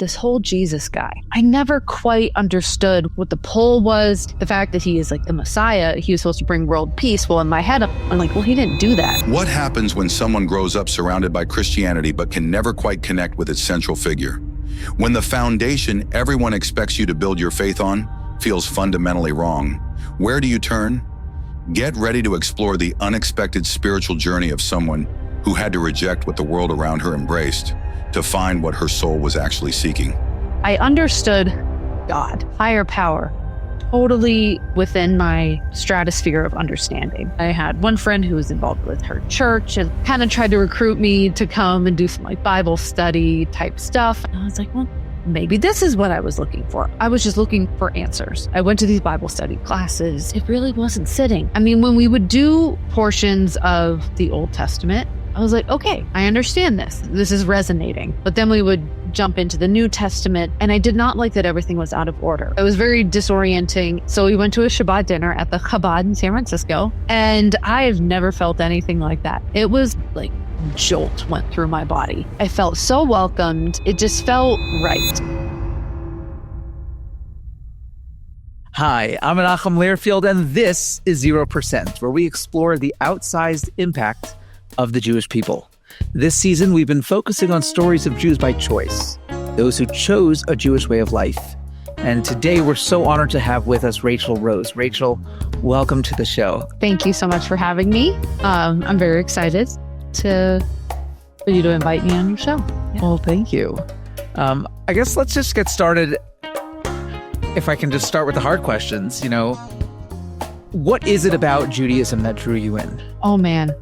this whole Jesus guy. I never quite understood what the pull was. The fact that he is like the Messiah, he was supposed to bring world peace. Well, in my head, I'm like, well, he didn't do that. What happens when someone grows up surrounded by Christianity but can never quite connect with its central figure? When the foundation everyone expects you to build your faith on feels fundamentally wrong, where do you turn? Get ready to explore the unexpected spiritual journey of someone who had to reject what the world around her embraced to find what her soul was actually seeking. I understood God, higher power, totally within my stratosphere of understanding. I had one friend who was involved with her church and kind of tried to recruit me to come and do some like Bible study type stuff. And I was like, well, maybe this is what I was looking for. I was just looking for answers. I went to these Bible study classes. It really wasn't sitting. I mean, when we would do portions of the Old Testament, I was like, okay, I understand this. This is resonating. But then we would jump into the New Testament, and I did not like that everything was out of order. It was very disorienting. So we went to a Shabbat dinner at the Chabad in San Francisco, and I have never felt anything like that. It was like jolt went through my body. I felt so welcomed. It just felt right. Hi, I'm Menachem Learfield, and this is 0%, where we explore the outsized impact of the Jewish people. This season, we've been focusing on stories of Jews by choice, those who chose a Jewish way of life. And today, we're so honored to have with us Rachel Rose. Rachel, welcome to the show. Thank you so much for having me. I'm very excited for you to invite me on your show. Yeah. Well, thank you. I guess let's just get started. If I can just start with the hard questions, what is it about Judaism that drew you in? Oh man,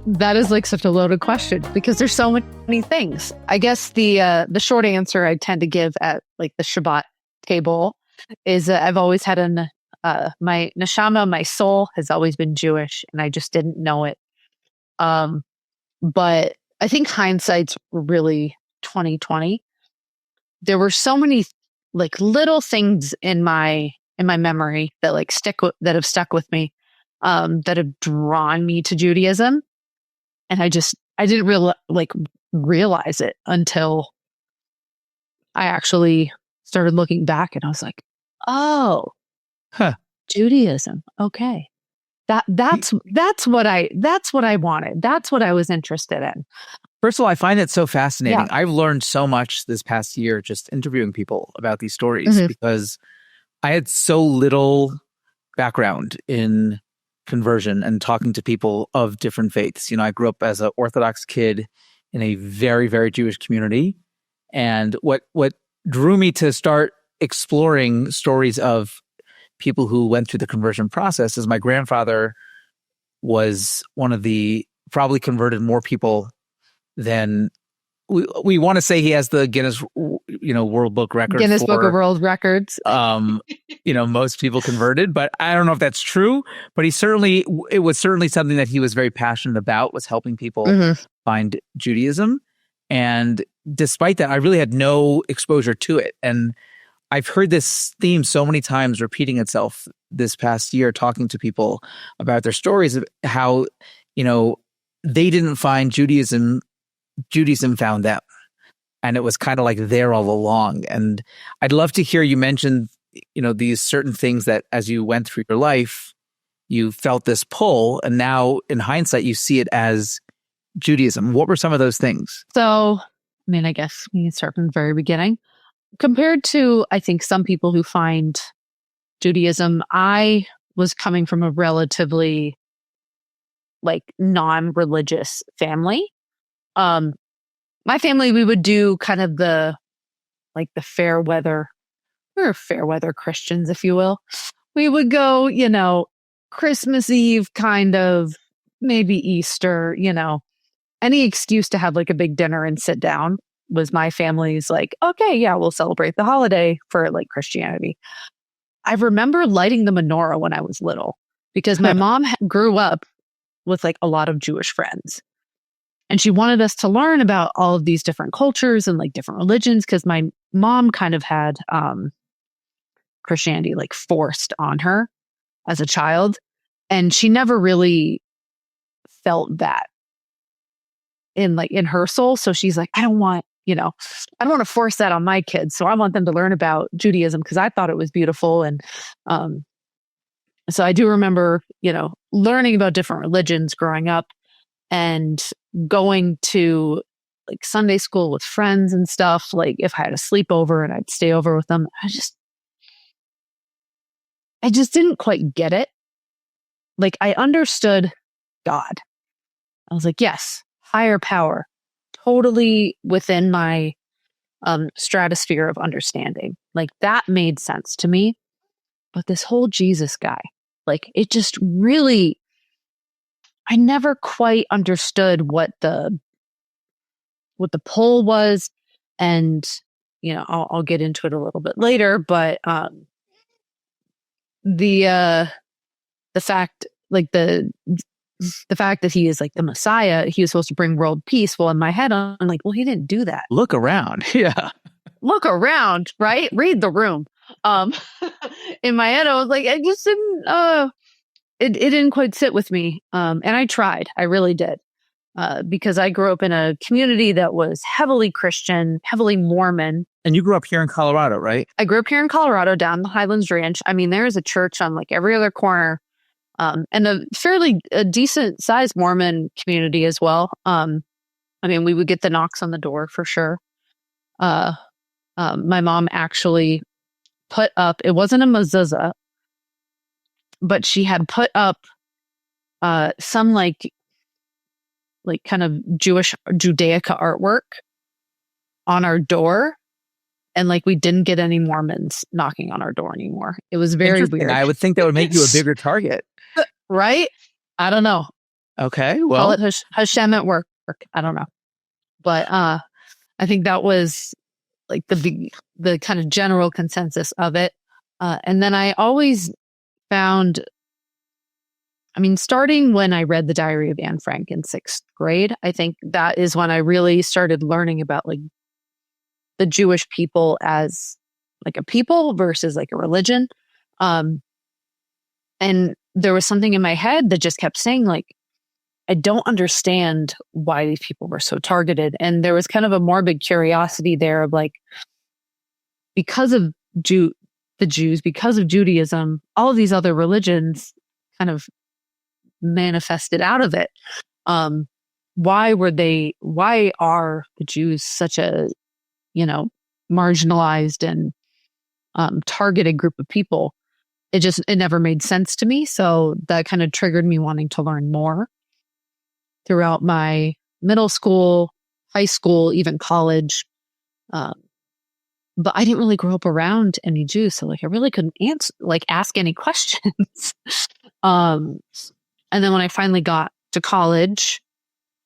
that is like such a loaded question because there's so many things. I guess the short answer I tend to give at like the Shabbat table is I've always had my neshama, my soul has always been Jewish, and I just didn't know it. But I think hindsight's really 2020. There were so many like little things in my memory that like that have stuck with me, that have drawn me to Judaism. And I didn't realize it until I actually started looking back, and I was like, oh, Judaism. Okay. That's what I wanted. That's what I was interested in. First of all, I find it so fascinating. Yeah. I've learned so much this past year just interviewing people about these stories because I had so little background in conversion and talking to people of different faiths. I grew up as an Orthodox kid in a very, very Jewish community. And what drew me to start exploring stories of people who went through the conversion process is my grandfather was one of the probably converted more people than we want to say. He has the Guinness, World Book record. Guinness Book of World Records. Most people converted, but I don't know if that's true. But it was certainly something that he was very passionate about, was helping people find Judaism. And despite that, I really had no exposure to it. And I've heard this theme so many times repeating itself this past year, talking to people about their stories of how, they didn't find Judaism found them. And it was kind of like there all along. And I'd love to hear you mention, these certain things that as you went through your life, you felt this pull, and now in hindsight, you see it as Judaism. What were some of those things? So, I guess we can start from the very beginning. Compared to, I think, some people who find Judaism, I was coming from a relatively non-religious family. My family, we would do kind of the fair weather. We were fair weather Christians, if you will. We would go, Christmas Eve, kind of, maybe Easter, any excuse to have a big dinner and sit down was my family's okay, yeah, we'll celebrate the holiday for Christianity. I remember lighting the menorah when I was little because my mom grew up with a lot of Jewish friends. And she wanted us to learn about all of these different cultures and different religions because my mom kind of had Christianity forced on her as a child. And she never really felt that in her soul. So she's like, I don't want, I don't want to force that on my kids. So I want them to learn about Judaism because I thought it was beautiful. And so I do remember, learning about different religions growing up and going to like Sunday school with friends and stuff. Like if I had a sleepover and I'd stay over with them, I just didn't quite get it. Like I understood God. I was like, yes, higher power, totally within my stratosphere of understanding. Like that made sense to me. But this whole Jesus guy, like it just really, I never quite understood what the pull was. And, I'll get into it a little bit later, but the fact, like the fact that he is like the Messiah, he was supposed to bring world peace. Well, in my head, I'm like, well, he didn't do that. Look around. Yeah. Look around, right? Read the room. In my head, I was like, I just didn't, it didn't quite sit with me. And I tried, I really did. Because I grew up in a community that was heavily Christian, heavily Mormon. And you grew up here in Colorado, right? I grew up here in Colorado, down the Highlands Ranch. I mean, there is a church on like every other corner, and a decent sized Mormon community as well. I mean, we would get the knocks on the door for sure. My mom actually put up, it wasn't a mezuzah, but she had put up some like kind of Jewish Judaica artwork on our door. And like we didn't get any Mormons knocking on our door anymore. It was very weird. I would think that would make you a bigger target. Right? I don't know. Okay. Well, call it Hashem at work. I don't know. But I think that was like the kind of general consensus of it. And then I always found, I mean, starting when I read The Diary of Anne Frank in 6th grade, I think that is when I really started learning about like the Jewish people as like a people versus like a religion. And there was something in my head that just kept saying like, I don't understand why these people were so targeted. And there was kind of a morbid curiosity there of like, because of the Jews, because of Judaism, all of these other religions kind of manifested out of it. Why are the Jews such a, marginalized and targeted group of people? It never made sense to me. So that kind of triggered me wanting to learn more throughout my middle school, high school, even college. But I didn't really grow up around any Jews. So like, I really couldn't ask any questions. And then when I finally got to college,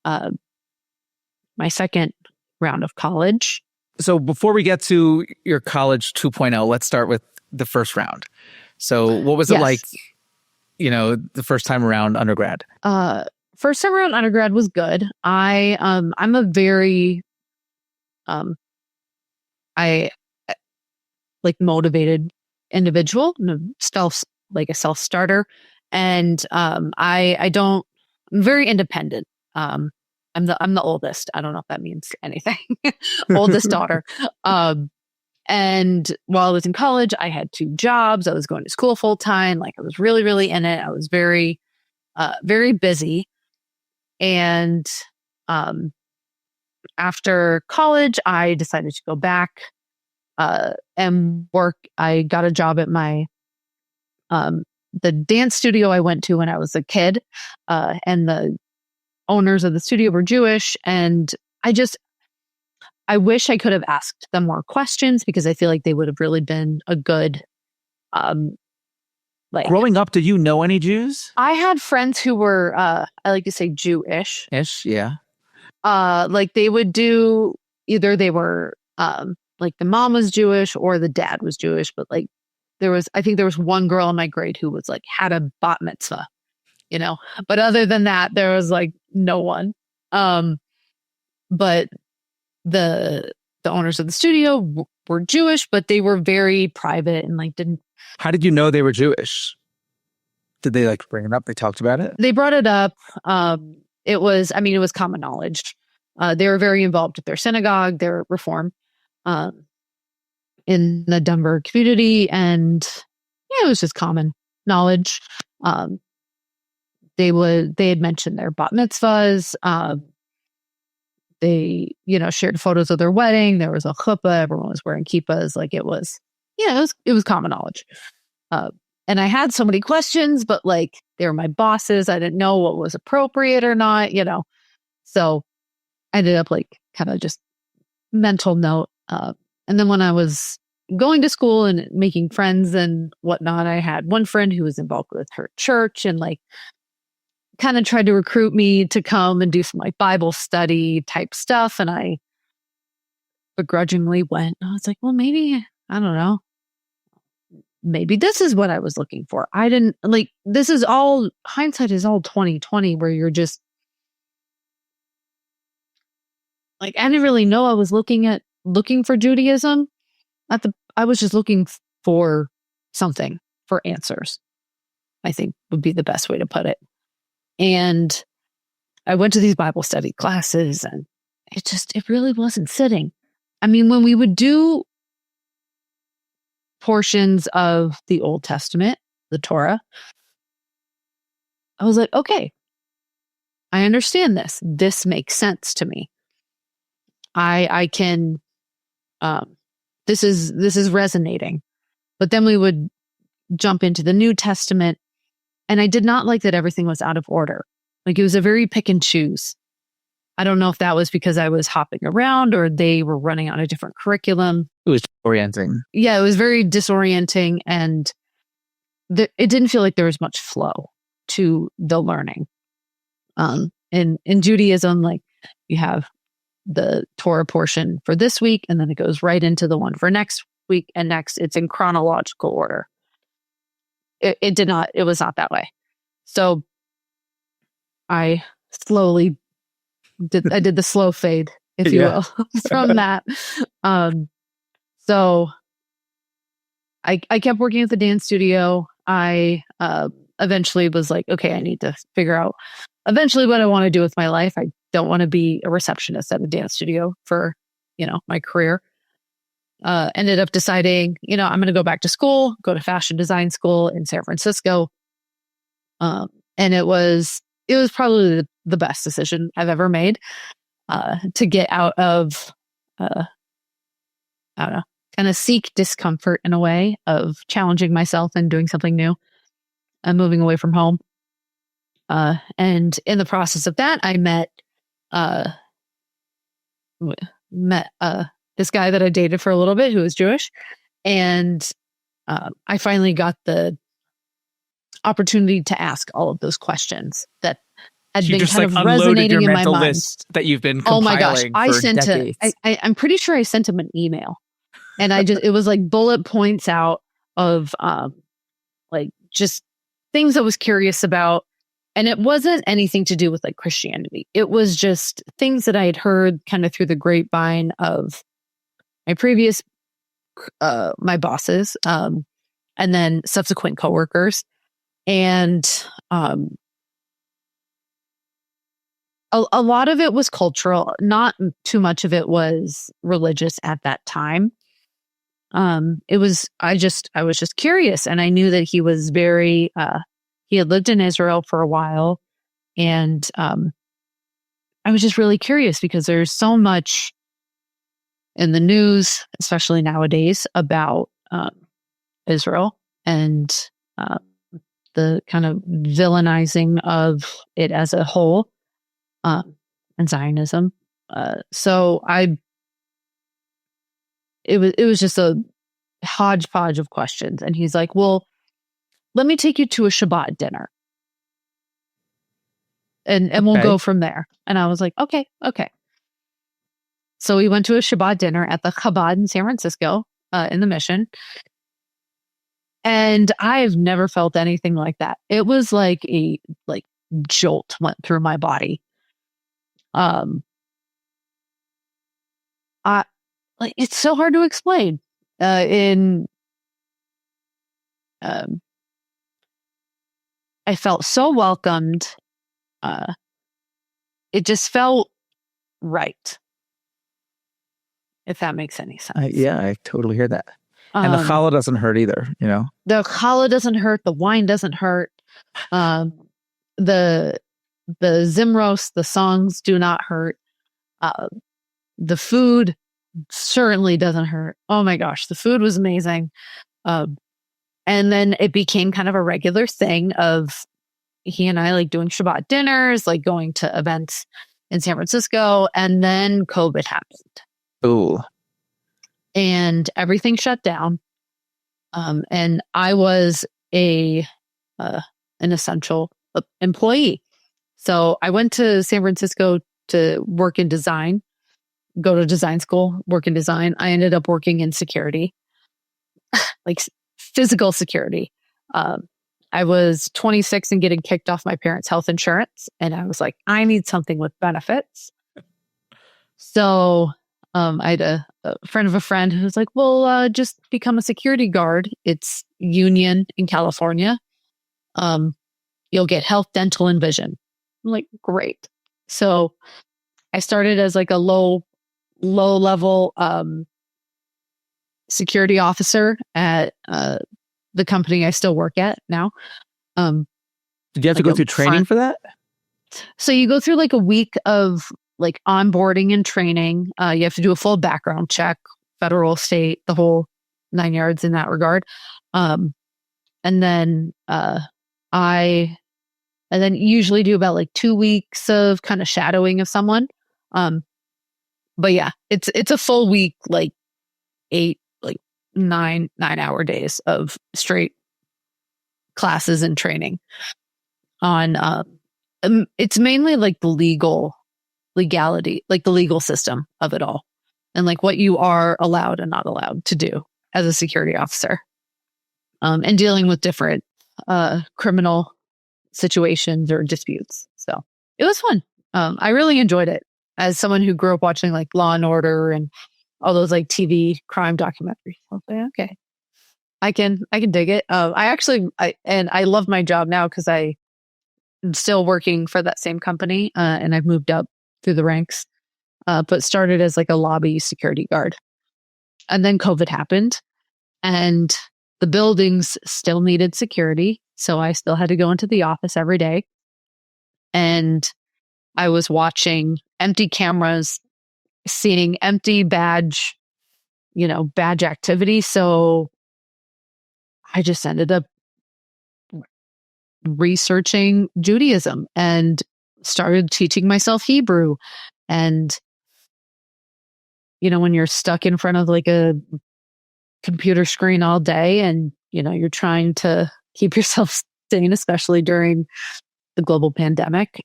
my second round of college. So before we get to your college 2.0, let's start with the first round. So what was it like, the first time around undergrad? First time around undergrad was good. I'm a very, I like motivated individual, like a self-starter. And I'm very independent. I'm the oldest. I don't know if that means anything. Oldest daughter. And while I was in college, I had 2 jobs. I was going to school full time. Like I was really, really in it. I was very, very busy. And after college, I decided to go back and work. I got a job at my the dance studio I went to when I was a kid, and the owners of the studio were Jewish, and I wish I could have asked them more questions because I feel like they would have really been a good, Growing up, did you know any Jews? I had friends who were, I like to say Jewish. Ish, yeah. Like they would do, either they were, like the mom was Jewish or the dad was Jewish, but like I think there was one girl in my grade who was like, had a bat mitzvah, but other than that, there was like no one. But the owners of the studio were Jewish, but they were very private and like didn't. How did you know they were Jewish? Did they like bring it up? They talked about it? They brought it up. It was common knowledge. They were very involved with their synagogue, their reform, in the Denver community, and yeah, it was just common knowledge. They had mentioned their bat mitzvahs. They, shared photos of their wedding. There was a chuppah. Everyone was wearing kippahs. Like it was common knowledge. And I had so many questions, but like they were my bosses. I didn't know what was appropriate or not, So I ended up like kind of just mental note. And then when I was going to school and making friends and whatnot, I had one friend who was involved with her church and like kind of tried to recruit me to come and do some like Bible study type stuff. And I begrudgingly went. I was like, well, maybe, I don't know. Maybe this is what I was looking for. I didn't like, this is all, hindsight is all 2020 where you're just like, I didn't really know I was looking for Judaism. I was just looking for something, for answers, I think would be the best way to put it. And I went to these Bible study classes and it really wasn't sitting. I mean, when we would do portions of the Old Testament, the Torah, I was like, okay, I understand this. This makes sense to me. I can, this is resonating. But then we would jump into the New Testament, and I did not like that everything was out of order. Like it was a very pick and choose. I don't know if that was because I was hopping around or they were running on a different curriculum. It was orienting. Yeah, it was very disorienting, and it didn't feel like there was much flow to the learning. In Judaism, like you have the Torah portion for this week, and then it goes right into the one for next week, and next it's in chronological order. It was not that way. So I slowly did the slow fade, if you will, from that. So I kept working at the dance studio. I eventually was like, okay, I need to figure out eventually what I want to do with my life. I don't want to be a receptionist at a dance studio for, my career. Ended up deciding, I'm going to go back to school, go to fashion design school in San Francisco. And it was probably the best decision I've ever made, to get out of, I don't know, kind of seek discomfort in a way of challenging myself and doing something new and moving away from home. And in the process of that, I met this guy that I dated for a little bit who was Jewish. And I finally got the opportunity to ask all of those questions that had been kind of resonating in my mind. List that you've been compiling. Oh my gosh. I sent decades. I'm pretty sure I sent him an email, and it was like bullet points out of like just things I was curious about. And it wasn't anything to do with like Christianity. It was just things that I had heard kind of through the grapevine of my previous, my bosses, and then subsequent coworkers. And a lot of it was cultural. Not too much of it was religious at that time. I was just curious, and I knew that he was very, he had lived in Israel for a while, and I was just really curious because there's so much in the news, especially nowadays, about Israel and the kind of villainizing of it as a whole, and Zionism. So it was just a hodgepodge of questions, and he's like, "Well, let me take you to a Shabbat dinner, and we'll go from there." And I was like, "Okay." So we went to a Shabbat dinner at the Chabad in San Francisco, in the Mission. And I've never felt anything like that. It was like a jolt went through my body. It's so hard to explain. I felt so welcomed. It just felt right. If that makes any sense. Yeah, I totally hear that. And the challah doesn't hurt either, you know? The challah doesn't hurt. The wine doesn't hurt. The zimros, the songs do not hurt. The food certainly doesn't hurt. Oh my gosh, the food was amazing. And then it became kind of a regular thing of he and I like doing Shabbat dinners, like going to events in San Francisco. And then COVID happened. Ooh. And everything shut down. And I was an essential employee. So I went to San Francisco to work in design, go to design school, work in design. I ended up working in security, like physical security. I was 26 and getting kicked off my parents' health insurance. And I was like, I need something with benefits. So I had a friend of a friend who was like, well, just become a security guard. It's union in California. You'll get health, dental, and vision. I'm like, great. So I started as like a low level security officer at the company I still work at now. Did you have to go through training for that? So you go through like a week of like onboarding and training. You have to do a full background check, federal, state, the whole 9 yards in that regard. And then usually do about like 2 weeks of kind of shadowing of someone. But yeah, it's a full week, like 9-hour days of straight classes and training on, it's mainly like the legality, like the legal system of it all and like what you are allowed and not allowed to do as a security officer, and dealing with different, criminal situations or disputes. So it was fun. I really enjoyed it as someone who grew up watching like Law and Order and all those like TV crime documentaries. I was like, okay, I can dig it. I love my job now because I'm still working for that same company, and I've moved up through the ranks, but started as like a lobby security guard. And then COVID happened and the buildings still needed security. So I still had to go into the office every day. And I was watching empty cameras, seeing empty badge activity. So I just ended up researching Judaism and started teaching myself Hebrew. And, when you're stuck in front of like a computer screen all day and, you're trying to keep yourself sane, especially during the global pandemic,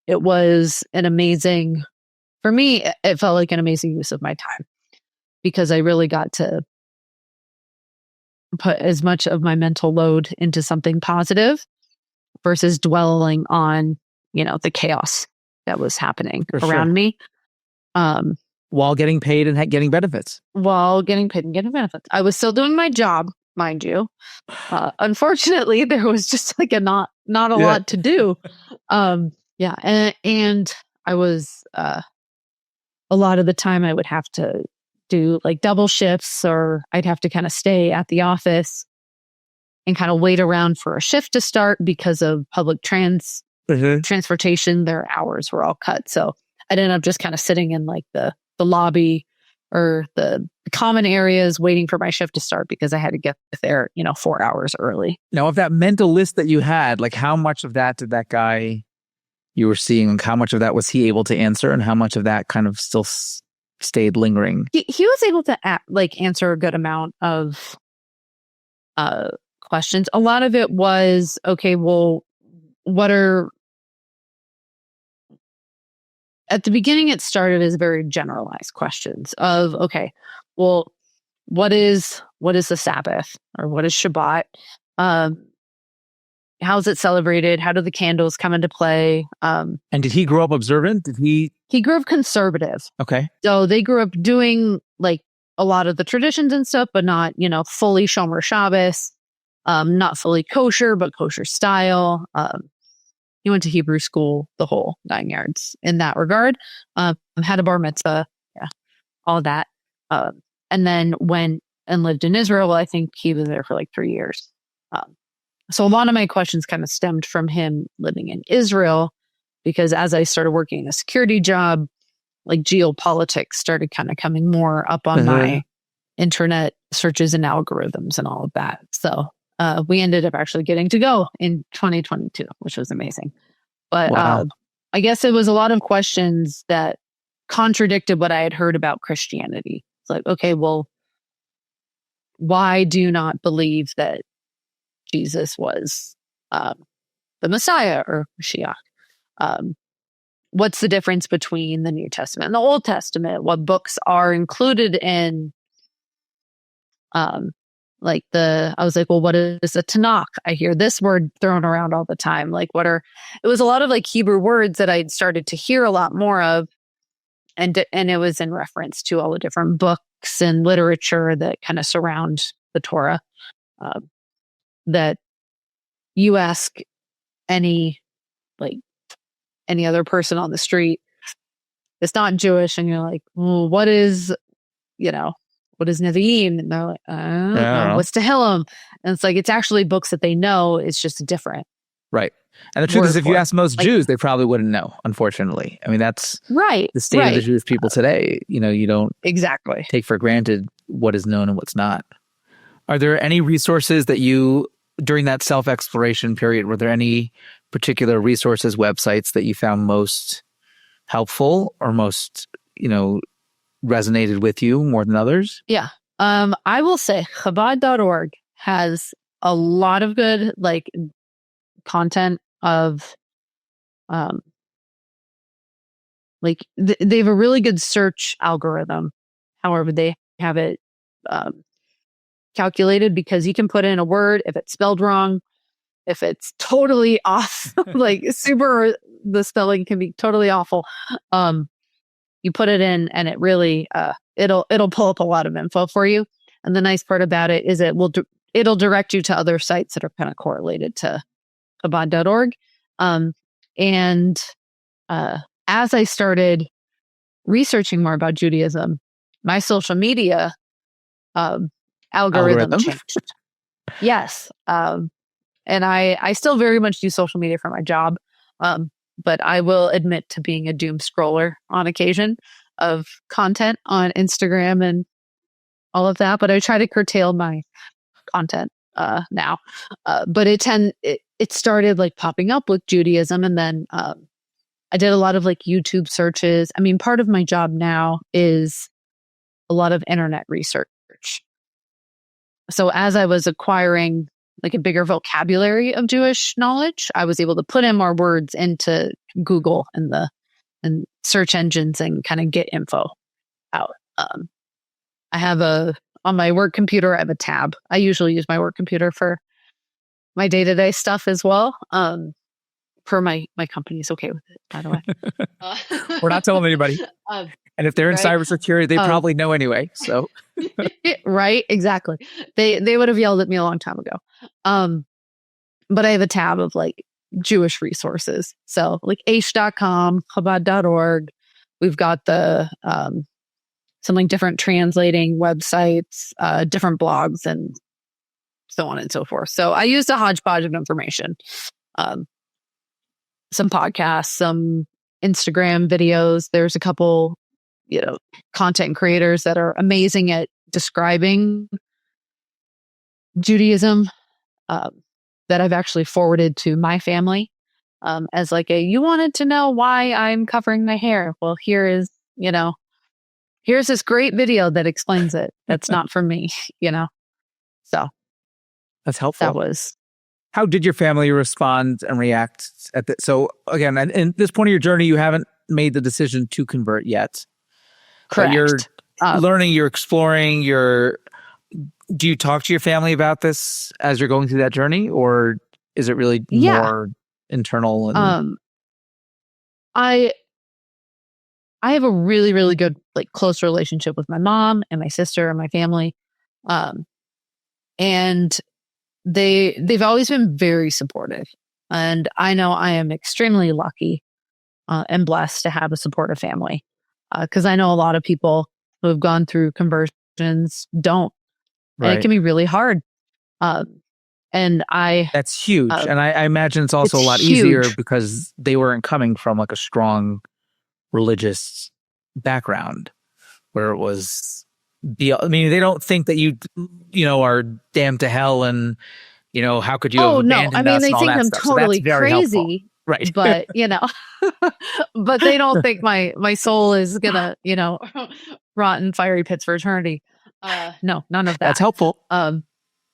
it was for me, it felt like an amazing use of my time because I really got to put as much of my mental load into something positive versus dwelling on, the chaos that was happening around me. While getting paid and getting benefits. I was still doing my job, mind you. Unfortunately, there was just like not a lot to do. And I was a lot of the time I would have to do like double shifts, or I'd have to kind of stay at the office and kind of wait around for a shift to start because of public transportation. Their hours were all cut. So I'd end up just kind of sitting in like the lobby or the common areas waiting for my shift to start because I had to get there, 4 hours early. Now, of that mental list that you had, like how much of that did that guy you were seeing, how much of that was he able to answer and how much of that kind of still stayed lingering? He was able to answer a good amount of questions. A lot of it was, okay, well, at the beginning, it started as very generalized questions of, okay, well, what is the Sabbath or what is Shabbat? How is it celebrated? How do the candles come into play? And did he grow up observant? He grew up conservative. Okay. So they grew up doing like a lot of the traditions and stuff, but not, fully Shomer Shabbos, not fully kosher, but kosher style. he went to Hebrew school, the whole 9 yards in that regard. Had a bar mitzvah, yeah, all that. And then went and lived in Israel. Well, I think he was there for like 3 years. So a lot of my questions kind of stemmed from him living in Israel, because as I started working in a security job, like geopolitics started kind of coming more up on my internet searches and algorithms and all of that. So we ended up actually getting to go in 2022, which was amazing. But Wow. I guess it was a lot of questions that contradicted what I had heard about Christianity. It's like, okay, well, why do you not believe that Jesus was the Messiah or Mashiach? What's the difference between the New Testament and the Old Testament? What books are included in I was like, well, what is a Tanakh? I hear this word thrown around all the time. Like, it was a lot of like Hebrew words that I'd started to hear a lot more of. And it was in reference to all the different books and literature that kind of surround the Torah. That you ask any other person on the street, it's not Jewish, and you're like, well, what is Nevi'im? And they're like, I don't know. What's Tehillim? And it's like, it's actually books that they know. It's just different. Right. And the truth is, if you ask most Jews, they probably wouldn't know, unfortunately. I mean, that's right. The state of the Jewish people today. You don't exactly take for granted what is known and what's not. Are there any resources that you, during that self-exploration period, were there any particular resources, websites that you found most helpful or most, resonated with you more than others? Yeah. I will say Chabad.org has a lot of good content of they have a really good search algorithm. However, they have it calculated, because you can put in a word, if it's spelled wrong, if it's totally off, the spelling can be totally awful. You put it in and it really, it'll pull up a lot of info for you. And the nice part about it is it'll direct you to other sites that are kind of correlated to Chabad.org. As I started researching more about Judaism, my social media algorithm changed. Yes. And I still very much use social media for my job. But I will admit to being a doom scroller on occasion of content on Instagram and all of that. But I try to curtail my content now. But it started popping up with Judaism. And then I did a lot of YouTube searches. I mean, part of my job now is a lot of internet research. So as I was acquiring a bigger vocabulary of Jewish knowledge, I was able to put in more words into Google and search engines and kind of get info out. I have on my work computer, I have a tab. I usually use my work computer for my day-to-day stuff as well. Per my company's okay with it, by the way. We're not telling anybody. And if they're in cybersecurity, they probably know anyway. So, right, exactly. They would have yelled at me a long time ago. But I have a tab of Jewish resources. So aish.com, Chabad.org. We've got the some different translating websites, different blogs, and so on and so forth. So I used a hodgepodge of information. Some podcasts, some Instagram videos. There's a couple content creators that are amazing at describing Judaism that I've actually forwarded to my family as you wanted to know why I'm covering my hair. Well, here's this great video that explains it. That's not for me, So that's helpful. That was. How did your family respond and react at that? So again, at this point of your journey, you haven't made the decision to convert yet. Correct. But you're learning, you're exploring, do you talk to your family about this as you're going through that journey, or is it really more internal? And I have a really, really good, close relationship with my mom and my sister and my family. And they've always been very supportive. And I know I am extremely lucky and blessed to have a supportive family. Because I know a lot of people who have gone through conversions don't. And it Right. can be really hard. And That's huge. And I imagine it's also it's a lot easier huge. because they weren't coming from like a strong religious background where it was I mean, they don't think that you are damned to hell and, how could you have Oh, no. I abandoned mean, us they and all think that I'm stuff. So that's totally very helpful. crazy, Right. but, but they don't think my soul is gonna, rot in fiery pits for eternity. No, none of That's that. helpful.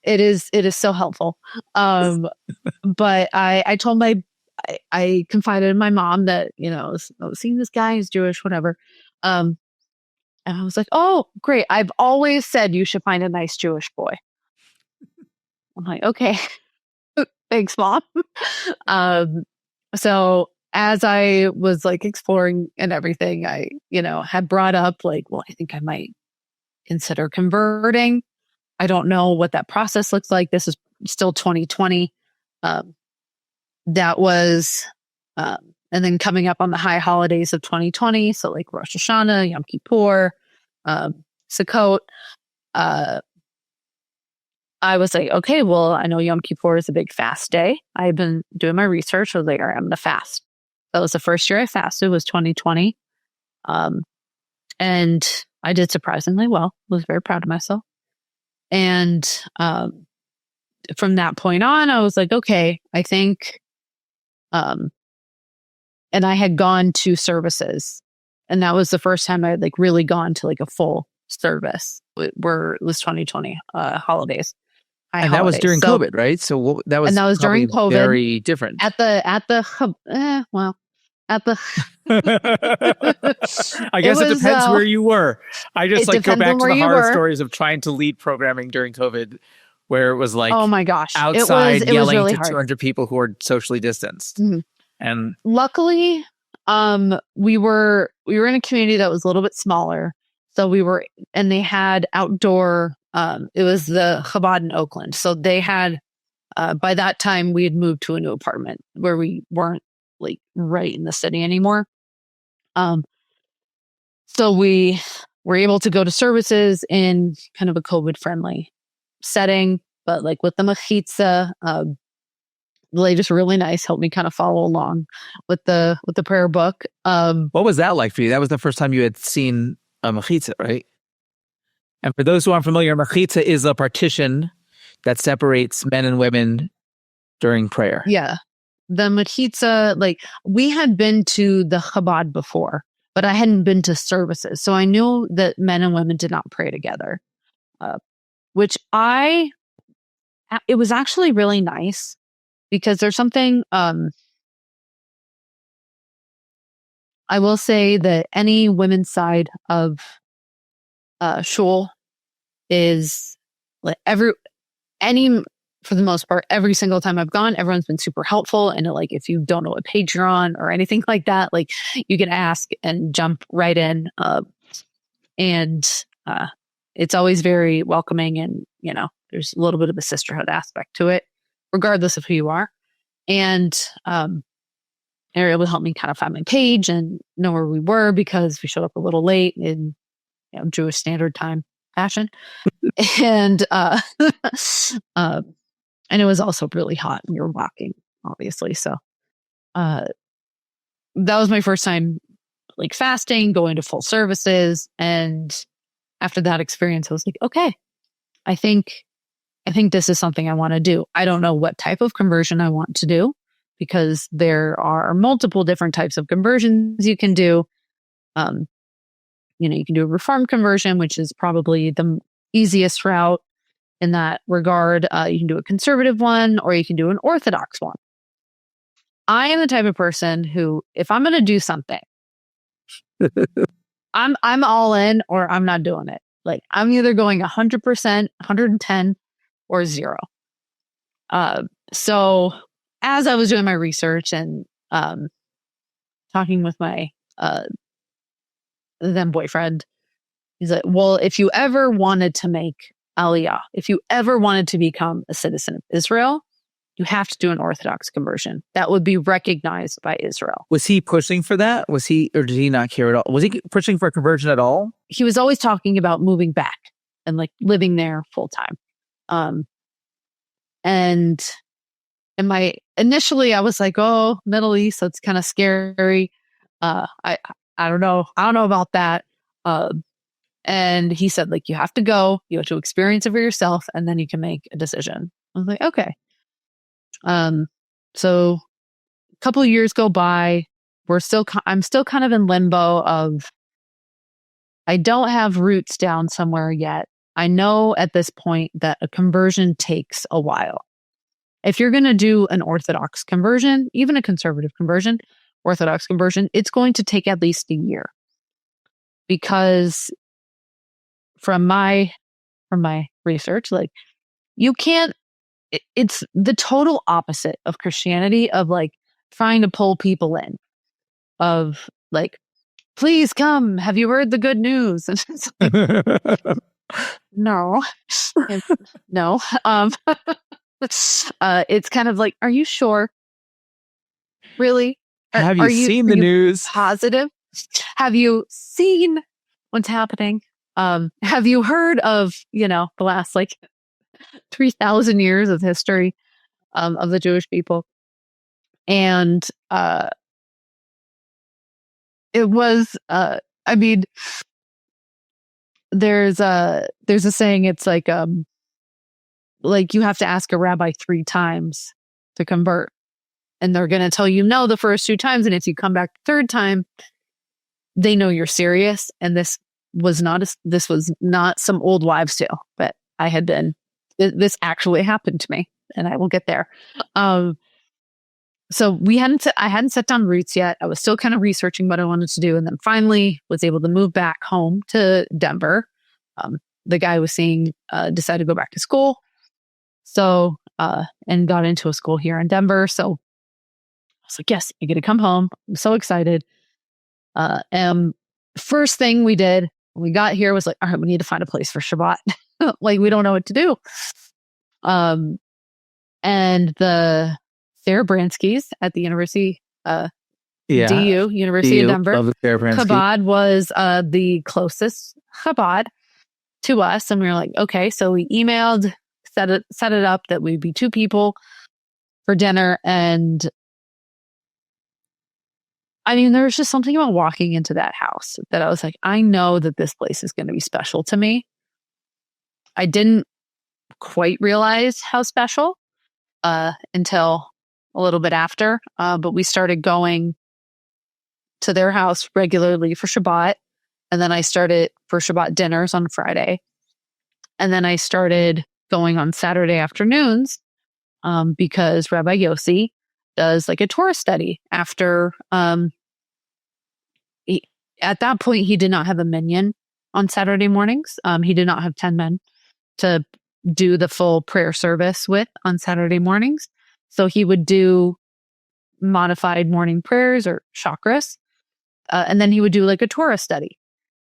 It is so helpful. But I told I confided in my mom that, I was seeing this guy who's Jewish, whatever. And I was like, oh, great. I've always said you should find a nice Jewish boy. I'm like, okay, thanks, Mom. So as I was like exploring and everything, I, had brought up like, well, I think I might consider converting. I don't know what that process looks like. This is still 2020. That was, and then coming up on the high holidays of 2020. So like Rosh Hashanah, Yom Kippur, Sukkot. I was like, okay, well, I know Yom Kippur is a big fast day. I've been doing my research. I was like, all right, I'm going to fast. That was the first year I fasted, was 2020. And I did surprisingly well. Was very proud of myself. And from that point on, I was like, okay, I think, and I had gone to services. And that was the first time I had like really gone to like a full service where it was 2020 holidays. And that was during COVID, right? So that was during COVID. Very different. At the I guess it depends where you were. I just like go back to the horror stories of trying to lead programming during COVID, where it was like, oh my gosh, outside it was yelling really to hard. 200 people who are socially distanced. Mm-hmm. And luckily, we were in a community that was a little bit smaller, so and they had outdoor. It was the Chabad in Oakland, so they had. By that time, we had moved to a new apartment where we weren't like right in the city anymore. So we were able to go to services in kind of a COVID-friendly setting, but like with the mechitza, the lady's really nice, helped me kind of follow along with the prayer book. What was that like for you? That was the first time you had seen a mechitza, right? And for those who aren't familiar, mechitza is a partition that separates men and women during prayer. Yeah. The mechitza, like we had been to the Chabad before, but I hadn't been to services. So I knew that men and women did not pray together, which it was actually really nice because there's something, I will say that any women's side of shul is like for the most part, every single time I've gone, everyone's been super helpful. And like, if you don't know what page you're on or anything like that, like you can ask and jump right in. And it's always very welcoming. And, there's a little bit of a sisterhood aspect to it, regardless of who you are. And they were able to help me kind of find my page and know where we were because we showed up a little late in Jewish Standard Time fashion. And and it was also really hot and we were walking, obviously. So that was my first time like fasting, going to full services. And after that experience, I was like, okay, I think this is something I want to do. I don't know what type of conversion I want to do because there are multiple different types of conversions you can do. You can do a reformed conversion, which is probably the easiest route. In that regard, you can do a conservative one or you can do an Orthodox one. I am the type of person who, if I'm going to do something, I'm all in or I'm not doing it. Like I'm either going 100%, 110 or 0. So as I was doing my research and talking with my then boyfriend, he's like, well, if you ever wanted to make Aliyah, if you ever wanted to become a citizen of Israel, You have to do an Orthodox conversion. That would be recognized by Israel. Was he pushing for that? Or did he not care at all? Was he pushing for a conversion at all? He was always talking about moving back and like living there full time. And initially I was like, oh, Middle East, that's kind of scary. I don't know. I don't know about that. And he said, like, you have to go, you have to experience it for yourself, and then you can make a decision. I was like, okay. So a couple of years go by. I'm still kind of in limbo of, I don't have roots down somewhere yet. I know at this point that a conversion takes a while. If you're going to do an Orthodox conversion, even a conservative conversion, Orthodox conversion, it's going to take at least a year. Because from my research, like, you can't, it's the total opposite of Christianity, of like trying to pull people in, of like, please come, have you heard the good news? And it's like, no. No. It's kind of like, are you sure? Really? Have you seen the news? Positive? Have you seen what's happening? Have you heard of, the last like 3,000 years of history of the Jewish people? And it was, I mean, there's a saying, it's like you have to ask a rabbi 3 times to convert, and they're going to tell you no the first 2 times, and if you come back the 3rd time, they know you're serious. And this was not some old wives' tale, but this actually happened to me, and I will get there. So I hadn't set down roots yet. I was still kind of researching what I wanted to do, and then finally was able to move back home to Denver. The guy I was seeing decided to go back to school, so and got into a school here in Denver. So I was like, yes, I get to come home. I'm so excited. And first thing we did when we got here was like, all right, we need to find a place for Shabbat. Like, we don't know what to do. And the Sarah Branskys at the University, University of Denver, Chabad was the closest Chabad to us. And we were like, okay, so we emailed, set it up that we'd be 2 people for dinner. And I mean, there was just something about walking into that house that I was like, I know that this place is going to be special to me. I didn't quite realize how special until a little bit after, but we started going to their house regularly for Shabbat. And then I started for Shabbat dinners on Friday. And then I started going on Saturday afternoons because Rabbi Yossi does like a Torah study after, at that point, he did not have a minyan on Saturday mornings. He did not have 10 men to do the full prayer service with on Saturday mornings. So he would do modified morning prayers or chakras. And then he would do like a Torah study.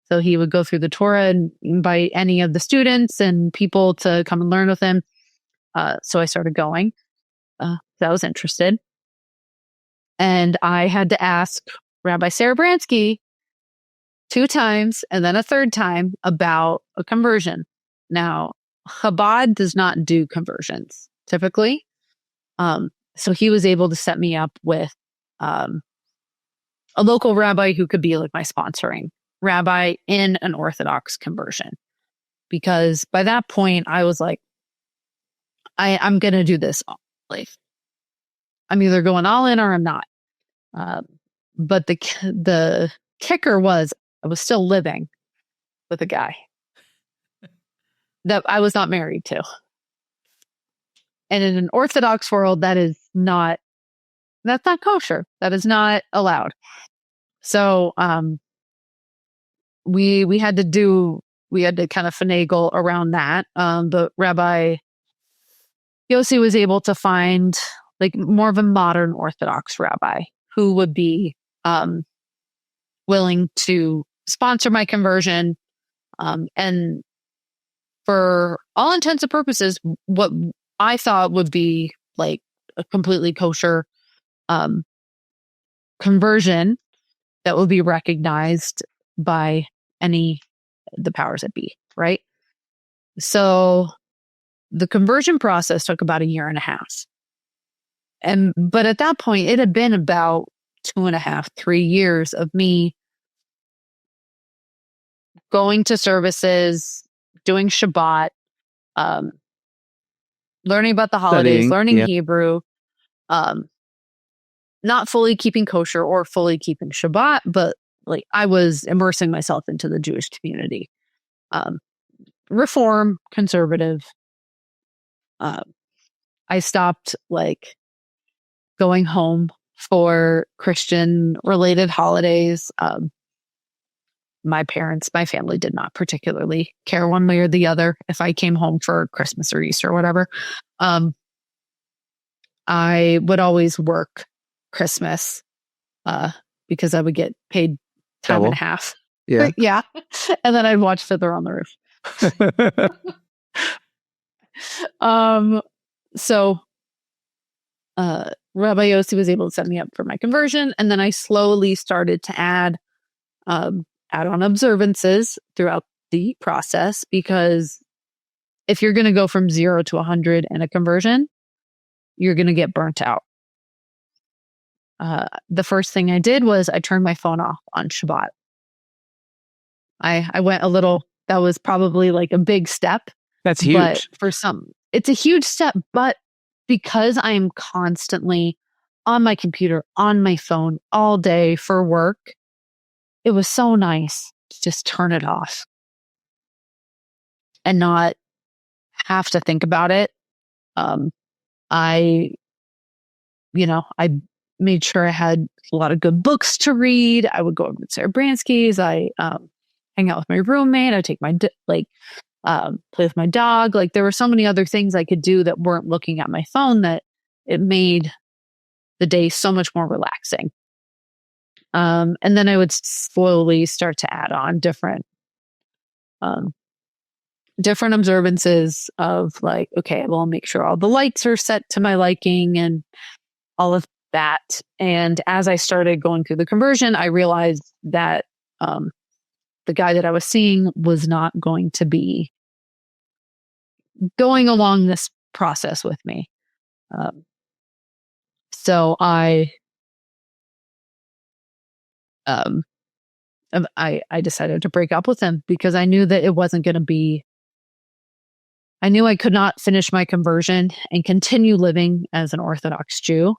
So he would go through the Torah and invite any of the students and people to come and learn with him. So I started going. I was interested. And I had to ask Rabbi Sarah Bransky 2 times and then a 3rd time about a conversion. Now, Chabad does not do conversions typically. So he was able to set me up with a local rabbi who could be like my sponsoring rabbi in an Orthodox conversion. Because by that point, I was like, I'm going to do this. Like, I'm either going all in or I'm not. But the kicker was I was still living with a guy that I was not married to. And in an Orthodox world, that's not kosher. That is not allowed. So we had to kind of finagle around that. But Rabbi Yossi was able to find like more of a modern Orthodox rabbi who would be willing to sponsor my conversion. And for all intents and purposes, what I thought would be like a completely kosher conversion that will be recognized by the powers that be, right? So the conversion process took about 1.5 years. But at that point, it had been about 2.5, 3 years of me going to services, doing Shabbat, learning about the holidays, learning Hebrew, not fully keeping kosher or fully keeping Shabbat, but like I was immersing myself into the Jewish community. Reform, conservative. I stopped like going home for Christian related holidays. My family did not particularly care one way or the other if I came home for Christmas or Easter or whatever. I would always work Christmas because I would get paid time and a half. Yeah. Yeah. And then I'd watch Fiddler on the Roof. So Rabbi Yossi was able to set me up for my conversion. And then I slowly started to add on observances throughout the process, because if you're going to go from 0 to 100 in a conversion, you're going to get burnt out. The first thing I did was I turned my phone off on Shabbat. I went that was probably like a big step. That's huge. But for some, it's a huge step. But because I am constantly on my computer, on my phone all day for work, it was so nice to just turn it off and not have to think about it. I made sure I had a lot of good books to read. I would go over to Sarah Bransky's. I hang out with my roommate. I take my play with my dog. Like there were so many other things I could do that weren't looking at my phone, that it made the day so much more relaxing. And then I would slowly start to add on different observances of like, okay, well, I'll make sure all the lights are set to my liking and all of that. And as I started going through the conversion, I realized that the guy that I was seeing was not going to be going along this process with me. So I decided to break up with him because I knew that it wasn't going to be. I knew I could not finish my conversion and continue living as an Orthodox Jew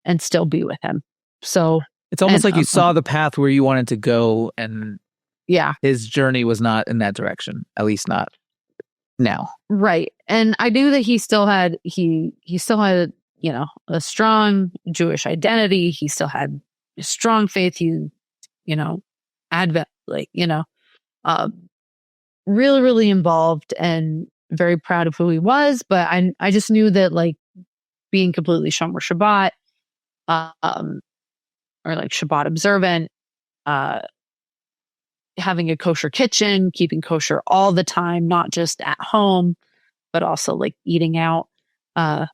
and still be with him. So it's almost like you saw the path where you wanted to go, and his journey was not in that direction, at least not now. Right. And I knew that he still had a strong Jewish identity. He still had a strong faith. Advent, really, really involved and very proud of who he was. But I just knew that like being completely Shomer Shabbat, or like Shabbat observant, having a kosher kitchen, keeping kosher all the time, not just at home, but also like eating out. I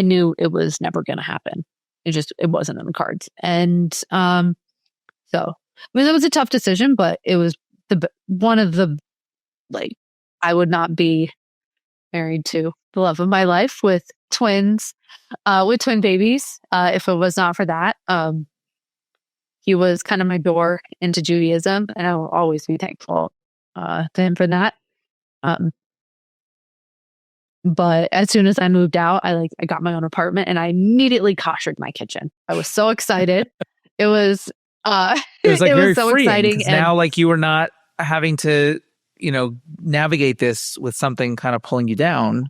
knew it was never going to happen. It wasn't in the cards. And so, I mean, that was a tough decision, but it was one of the, like, I would not be married to the love of my life with twins, with twin babies, if it was not for that. He was kind of my door into Judaism, and I will always be thankful to him for that. But as soon as I moved out, I got my own apartment, and I immediately koshered my kitchen. I was so excited. It was like very so freeing, exciting. And now, like, you were not having to, navigate this with something kind of pulling you down.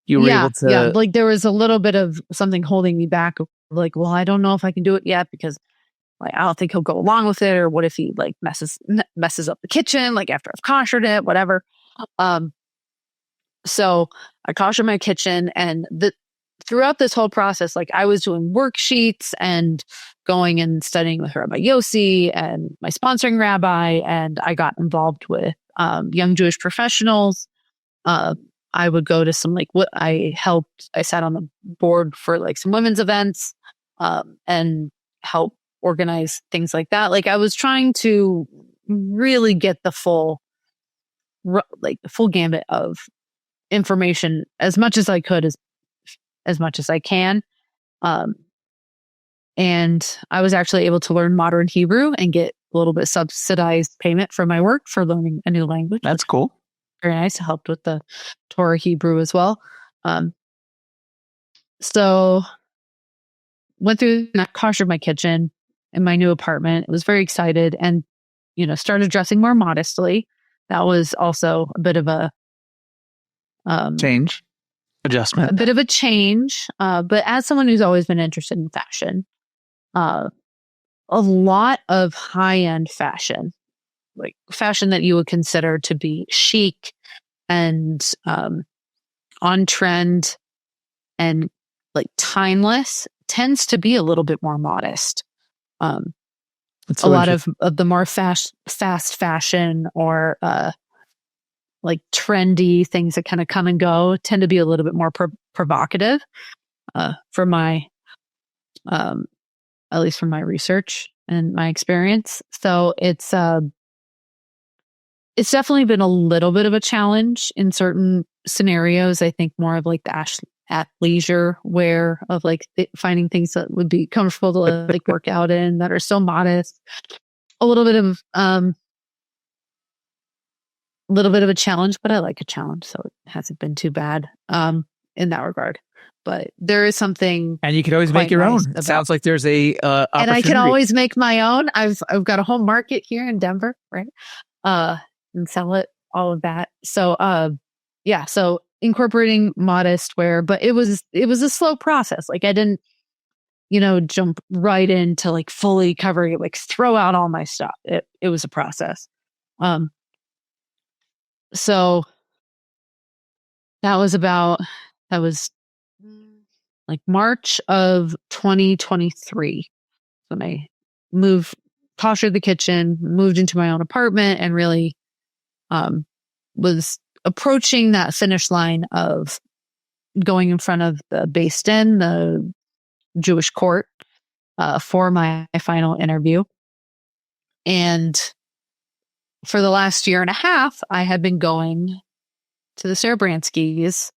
You were able to, like there was a little bit of something holding me back. Like, well, I don't know if I can do it yet because, like, I don't think he'll go along with it, or what if he like messes up the kitchen, like after I've koshered it, whatever. So I koshered my kitchen, and throughout this whole process, like I was doing worksheets and going and studying with Rabbi Yossi and my sponsoring rabbi, and I got involved with young Jewish professionals. I would go to some I sat on the board for like some women's events, and help organize things like that. Like I was trying to really get the full gambit of information as much as I could, as much as I can. And I was actually able to learn modern Hebrew and get a little bit subsidized payment for my work for learning a new language. That's cool. Very nice. It helped with the Torah Hebrew as well. So went through and I koshered my kitchen in my new apartment. I was very excited and, started dressing more modestly. That was also a bit of a adjustment, a bit of a change. But as someone who's always been interested in fashion, a lot of high-end fashion, like fashion that you would consider to be chic and on trend and like timeless, tends to be a little bit more modest. A lot of the more fast fashion or like trendy things that kind of come and go tend to be a little bit more provocative, for my, at least from my research and my experience. So it's definitely been a little bit of a challenge in certain scenarios. I think more of like the athleisure wear of like finding things that would be comfortable to like work out in that are so modest. A little bit of a challenge, but I like a challenge, so it hasn't been too bad in that regard. But there is something, and you can always make your own. It sounds like there's a and I can always make my own. I've got a home market here in Denver, right? And sell it, all of that. So yeah, so incorporating modest wear, but it was a slow process. Like I didn't, jump right into like fully covering it, like throw out all my stuff. It was a process. So that was like March of 2023 when I koshered the kitchen, moved into my own apartment, and really was approaching that finish line of going in front of the Beis Din, the Jewish court, for my final interview. And for the last year and a half, I had been going to the Serabrantskys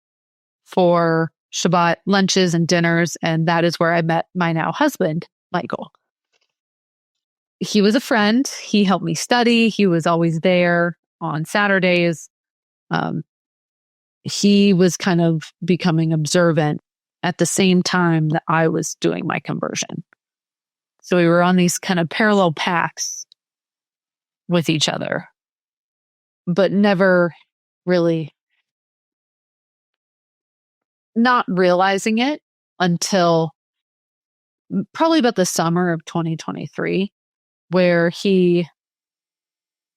for Shabbat lunches and dinners, and that is where I met my now husband, Michael. He was a friend. He helped me study. He was always there on Saturdays. He was kind of becoming observant at the same time that I was doing my conversion. So we were on these kind of parallel paths with each other, but never really not realizing it until probably about the summer of 2023, where he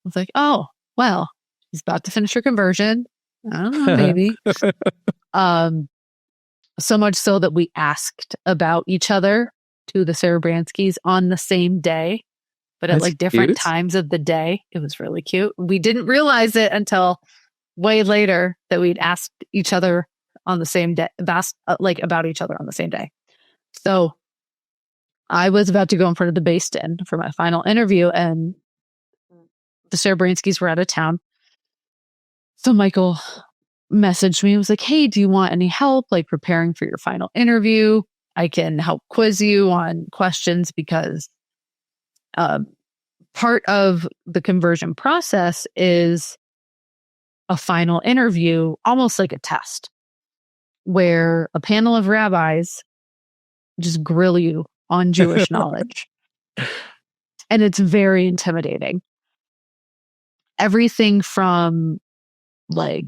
was like, oh, well, he's about to finish your conversion. I don't know, maybe. So much so that we asked about each other to the Serabrantskys on the same day, but at like different times of the day. It was really cute. We didn't realize it until way later that we'd asked each other on the same day, about each other on the same day. So I was about to go in front of the Beis Din for my final interview, and the Serabrantskys were out of town. So Michael messaged me and was like, hey, do you want any help like preparing for your final interview? I can help quiz you on questions, because part of the conversion process is a final interview, almost like a test, where a panel of rabbis just grill you on Jewish knowledge. And it's very intimidating. Everything from like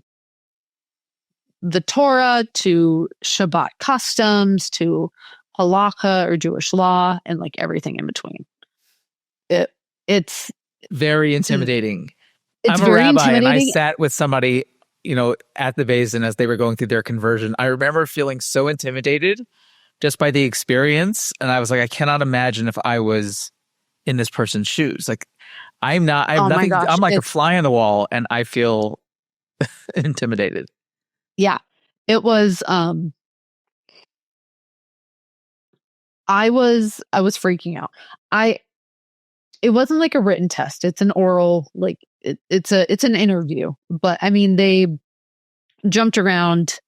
the Torah to Shabbat customs to halakha or Jewish law, and like everything in between. It's very intimidating. It's I'm a very rabbi, and I intimidating. sat with somebody, at the Beis Din as they were going through their conversion. I remember feeling so intimidated just by the experience, and I was like, I cannot imagine if I was in this person's shoes. Like, I'm not. I have nothing. My gosh, I'm like a fly on the wall, and I feel intimidated. Yeah. It was, I was freaking out. It wasn't like a written test. It's an oral, like it's an interview, but I mean, they jumped around.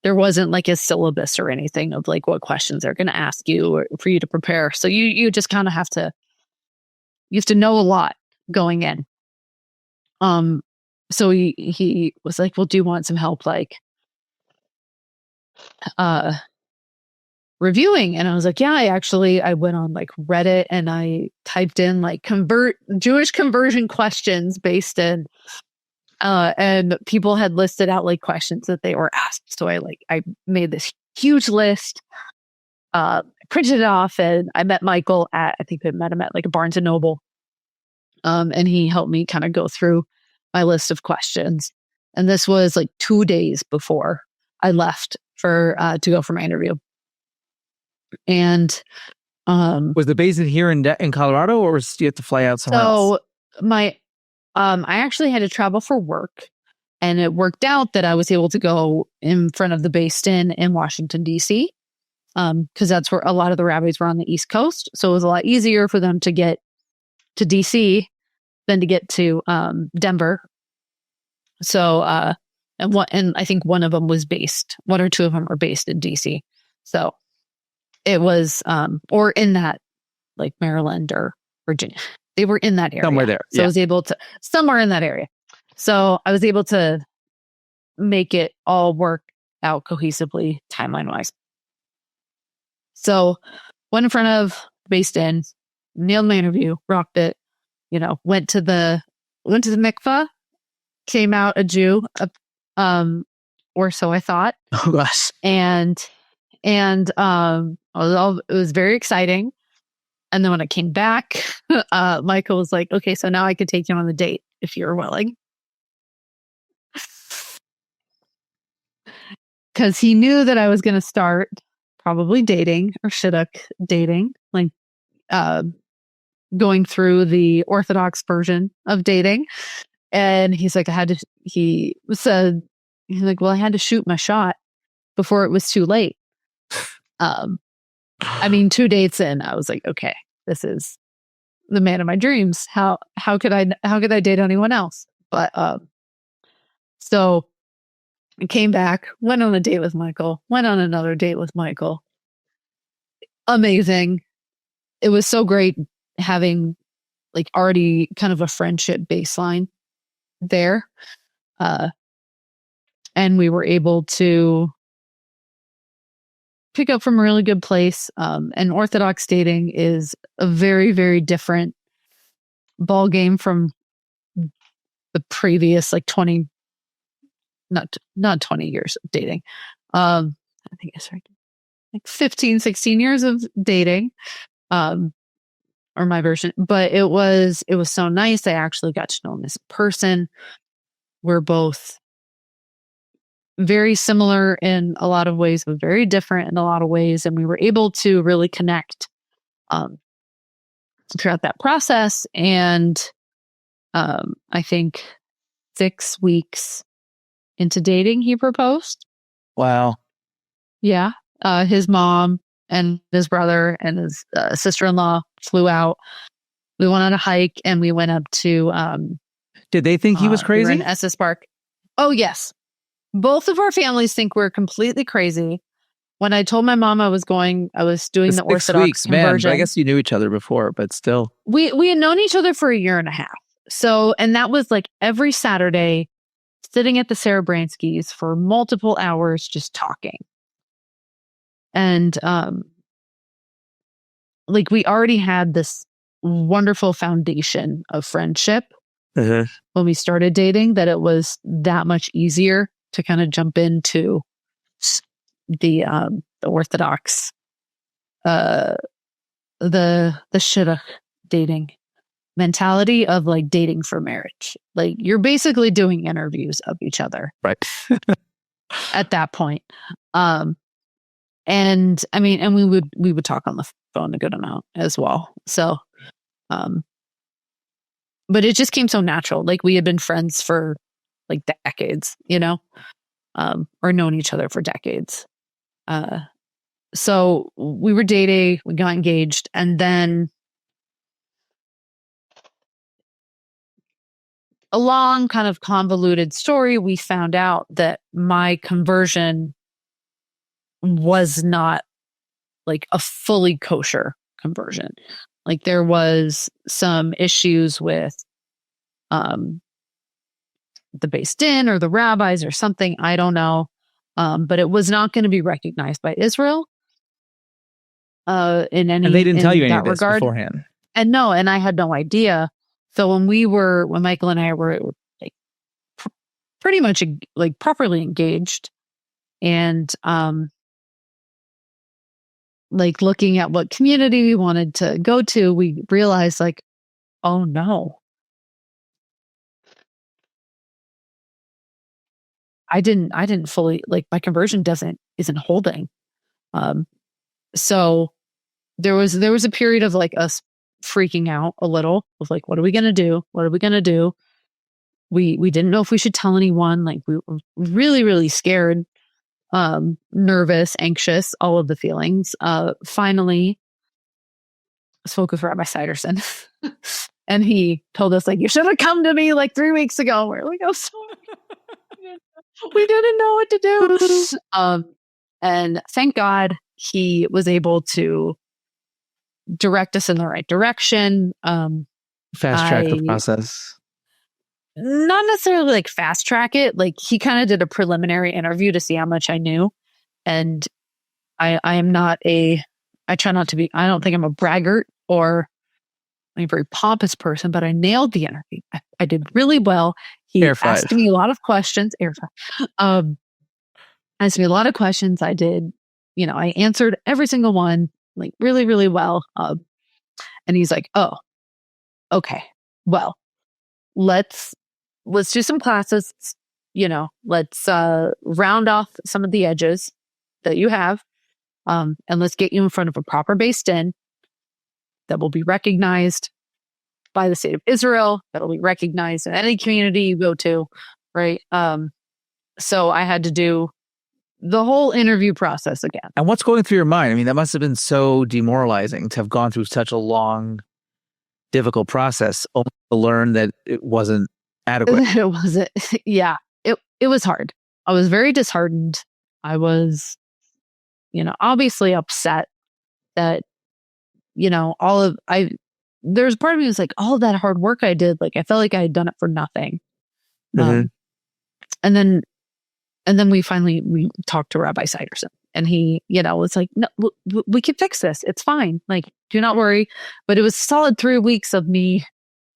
There wasn't like a syllabus or anything of like what questions they're going to ask you or for you to prepare. So you just kind of have to know a lot going in. So he was like, well, do you want some help? Like, reviewing. And I was like, yeah, I went on like Reddit and I typed in like Jewish conversion questions based in, and people had listed out like questions that they were asked. So I made this huge list, printed it off, and I met Michael I think I met him at like a Barnes and Noble. And he helped me kind of go through my list of questions. And this was like 2 days before I left to go for my interview. And was the base here in Colorado, or do you have to fly out somewhere else? So I actually had to travel for work, and it worked out that I was able to go in front of the base in Washington, D.C., because that's where a lot of the rabbis were on the East Coast. So it was a lot easier for them to get to D.C. than to get to Denver. So and I think one or two of them were based in D.C. So it was or in that like Maryland or Virginia. They were in that area. Somewhere there. So yeah. I was able to somewhere in that area. So I was able to make it all work out cohesively timeline wise. So went in front of based in, nailed my interview, rocked it, went to the mikvah, came out a Jew, or so I thought. Oh gosh. And it was very exciting. And then when I came back, Michael was like, okay, so now I could take you on the date if you're willing. Because he knew that I was going to start probably dating or shidduch dating, like going through the Orthodox version of dating. And he's like, he's like, well, I had to shoot my shot before it was too late. I mean, 2 dates in, I was like, okay, this is the man of my dreams. How could I date anyone else? But so I came back, went on a date with Michael, went on another date with Michael. Amazing. It was so great having like already kind of a friendship baseline there. And we were able to pick up from a really good place. And Orthodox dating is a very, very different ball game from the previous like 20, not 20 years of dating. I think it's like 15, 16 years of dating, or my version. But it was so nice. I actually got to know him as a person. We're both very similar in a lot of ways, but very different in a lot of ways. And we were able to really connect throughout that process. And I think 6 weeks into dating, he proposed. Wow. Yeah. His mom and his brother and his sister-in-law flew out. We went on a hike and we went up to... Did they think he was crazy? We were in Estes Park. Oh, yes. Both of our families think we're completely crazy. When I told my mom I was doing the Orthodox conversion. Man, I guess you knew each other before, but still. We had known each other for a year and a half. So, and that was like every Saturday, sitting at the Sarah Bransky's for multiple hours, just talking. And like we already had this wonderful foundation of friendship when we started dating, that it was that much easier to kind of jump into the Orthodox, the shidduch dating mentality of like dating for marriage. Like you're basically doing interviews of each other, right? At that point, and I mean, and we would talk on the phone a good amount as well. So, but it just came so natural. Like we had been friends for like decades, you know. or known each other for decades. So we were dating, we got engaged, and then a long kind of convoluted story, we found out that my conversion was not like a fully kosher conversion. Like there was some issues with the Beis Din or the rabbis or something, I don't know. But it was not going to be recognized by Israel in any, and they didn't tell you any that of this regard. beforehand. And no, and I had no idea. So when Michael and I were like pretty much like properly engaged, and like looking at what community we wanted to go to, we realized like, oh no, I didn't fully, like, my conversion isn't holding. So there was a period of like us freaking out a little of like, what are we going to do? What are we going to do? We didn't know if we should tell anyone. Like we were really, really scared, nervous, anxious, all of the feelings. Finally spoke with Rabbi Siderson and he told us like, you should have come to me like 3 weeks ago. We're like, oh, sorry. We didn't know what to do. And thank God he was able to direct us in the right direction. Fast track the process. Not necessarily like fast track it. Like he kind of did a preliminary interview to see how much I knew. And I try not to be, I don't think I'm a braggart or a very pompous person, but I nailed the interview. I did really well. He asked me a lot of questions. Asked me a lot of questions. I did, I answered every single one, like really, really well. And he's like, oh, okay, well, let's do some classes, let's round off some of the edges that you have. And let's get you in front of a proper Beis Din that will be recognized by the state of Israel, that will be recognized in any community you go to, right? So I had to do the whole interview process again. And what's going through your mind? I mean, that must have been so demoralizing to have gone through such a long, difficult process only to learn that it wasn't adequate. It wasn't. Yeah, it was hard. I was very disheartened. I was, obviously upset that, there's part of me was like, all of that hard work I did, like I felt like I had done it for nothing. And then we talked to Rabbi Siderson, and he, was like, no, we can fix this. It's fine. Like, do not worry. But it was a solid 3 weeks of me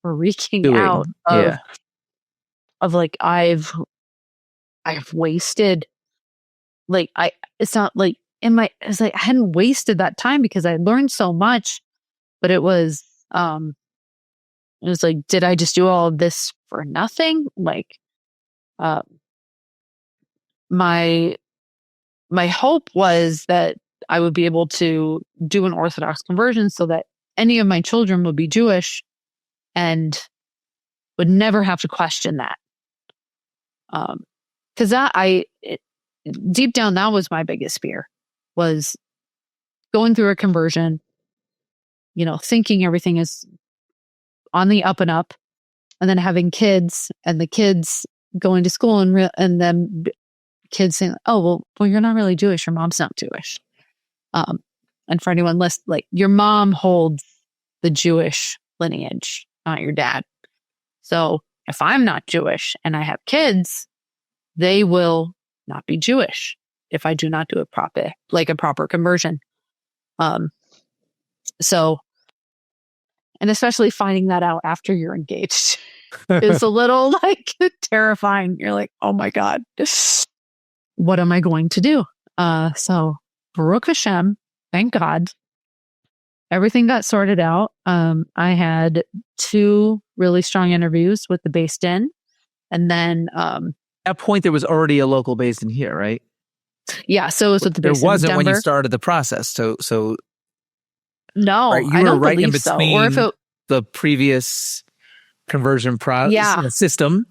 freaking out of like, I've wasted, like, it's not like it's like I hadn't wasted that time because I learned so much, but it was like, did I just do all of this for nothing? Like, my hope was that I would be able to do an Orthodox conversion so that any of my children would be Jewish and would never have to question that. Because deep down, that was my biggest fear, was going through a conversion, thinking everything is on the up and up, and then having kids, and the kids going to school and then kids saying, oh, well, you're not really Jewish. Your mom's not Jewish. And for anyone listening, like, your mom holds the Jewish lineage, not your dad. So if I'm not Jewish and I have kids, they will not be Jewish if I do not do a proper conversion. So, and especially finding that out after you're engaged is a little like terrifying. You're like, oh my God, what am I going to do? So Baruch Hashem, thank God, everything got sorted out. I had 2 really strong interviews with the Beis Din, and then at that point there was already a local Beis Din here, right? Yeah, so it was with the Beis Din. There wasn't when you Denver. started the process. So no, right, I you don't were right in believe between so. the previous conversion system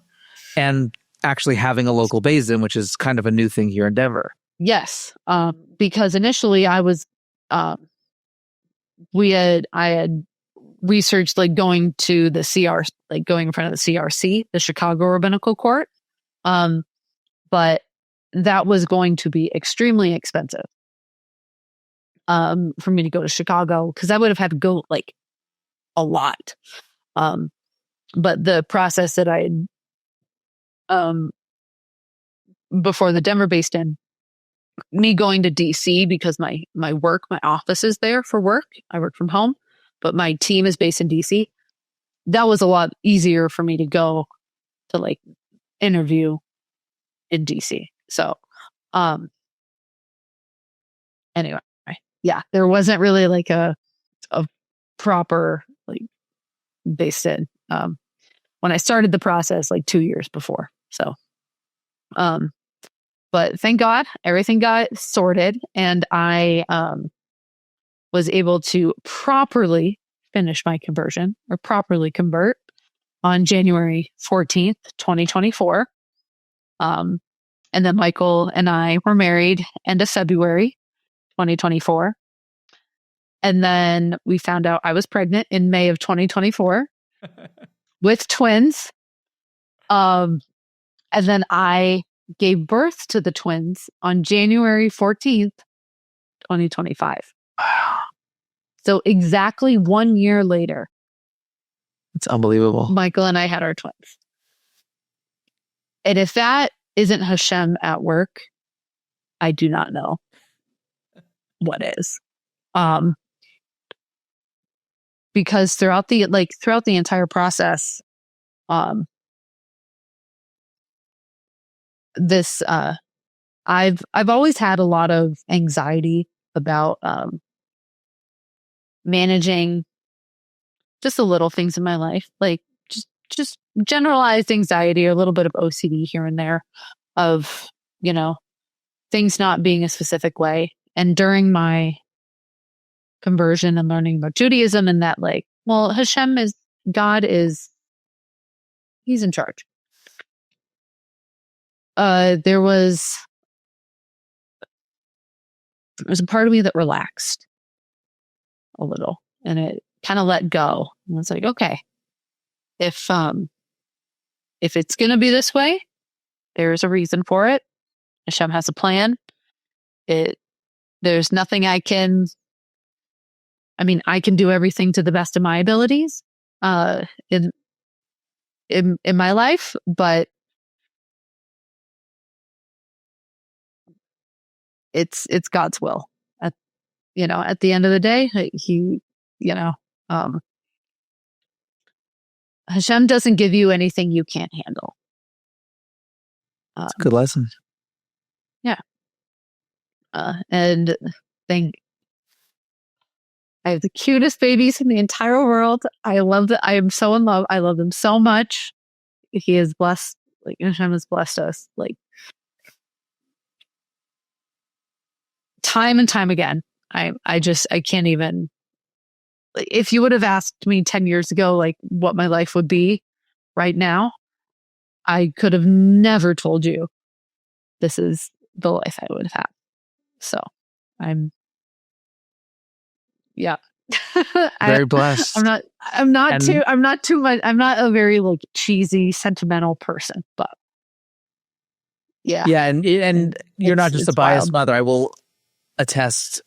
and actually having a local Beis Din, which is kind of a new thing here in Denver. Yes. Because initially I was, I had researched like going to the CR, like going in front of the CRC, the Chicago Rabbinical Court. But that was going to be extremely expensive. For me to go to Chicago, because I would have had to go like a lot. But the process that I had, before the Denver Beis Din, me going to DC because my office is there for work. I work from home, but my team is based in DC. That was a lot easier for me to go to like interview in DC. So, anyway, yeah, there wasn't really like a proper like Beis Din when I started the process like 2 years before. So, but thank God everything got sorted, and I was able to properly finish my conversion, or properly convert, on January 14th, 2024. And then Michael and I were married end of February 2024. And then we found out I was pregnant in May of 2024 with twins. And then I gave birth to the twins on January 14th, 2025. Wow. So exactly 1 year later, It's unbelievable. Michael and I had our twins. And if that isn't Hashem at work, I do not know what is. Because throughout the entire process, I've always had a lot of anxiety about managing just the little things in my life, like just generalized anxiety, or a little bit of OCD here and there, of things not being a specific way. And during my conversion and learning about Judaism, and that God is he's in charge. There was a part of me that relaxed a little, and it kind of let go. And it's like, okay, if it's going to be this way, there's a reason for it. Hashem has a plan. There's nothing I can do everything to the best of my abilities, in my life, but it's God's will. At the end of the day, Hashem doesn't give you anything you can't handle. It's a good lesson. Yeah. And I have the cutest babies in the entire world. I love that. I am so in love. I love them so much. He is blessed. Like, Hashem has blessed us, like, time and time again. I can't even, like, if you would have asked me 10 years ago, like, what my life would be right now, I could have never told you this is the life I would have. So I'm very blessed. I'm not a very like cheesy, sentimental person, but yeah. Yeah. And you're not just a biased mother. I will attest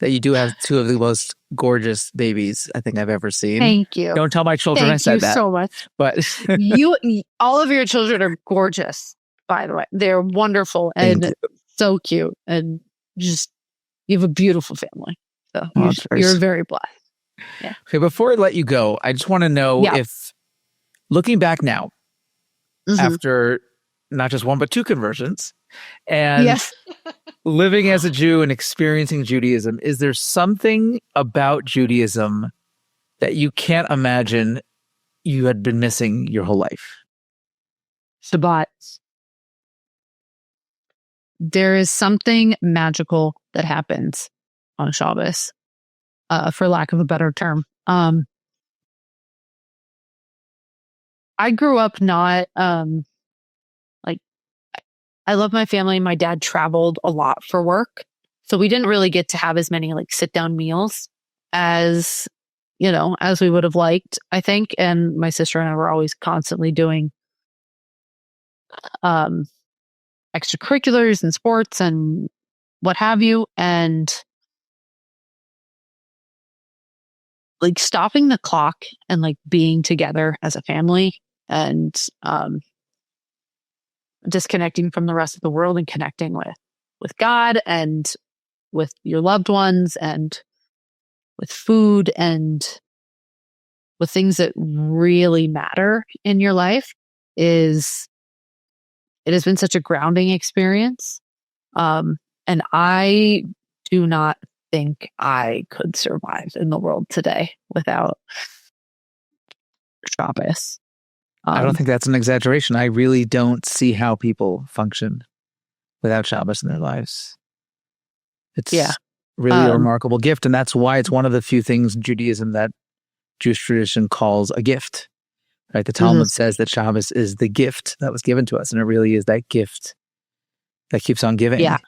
that you do have two of the most gorgeous babies I think I've ever seen. Thank you. Don't tell my children I said that. Thank you so much. But all of your children are gorgeous, by the way. They're wonderful and so cute, and just, you have a beautiful family. So you're very blessed. Yeah. Okay, before I let you go, I just want to know if, looking back now, after not just one but two conversions, and living as a Jew and experiencing Judaism, is there something about Judaism that you can't imagine you had been missing your whole life? Shabbat. There is something magical that happens on Shabbos, for lack of a better term. I grew up not like I love my family. My dad traveled a lot for work. So we didn't really get to have as many like sit down meals as, as we would have liked, I think. And my sister and I were always constantly doing extracurriculars and sports and what have you. And like stopping the clock and like being together as a family and disconnecting from the rest of the world and connecting with God and with your loved ones and with food and with things that really matter in your life it has been such a grounding experience. And I do not think I could survive in the world today without Shabbos. I don't think that's an exaggeration. I really don't see how people function without Shabbos in their lives. It's really a remarkable gift. And that's why it's one of the few things in Judaism that Jewish tradition calls a gift. Right? The Talmud says that Shabbos is the gift that was given to us. And it really is that gift that keeps on giving. Yeah.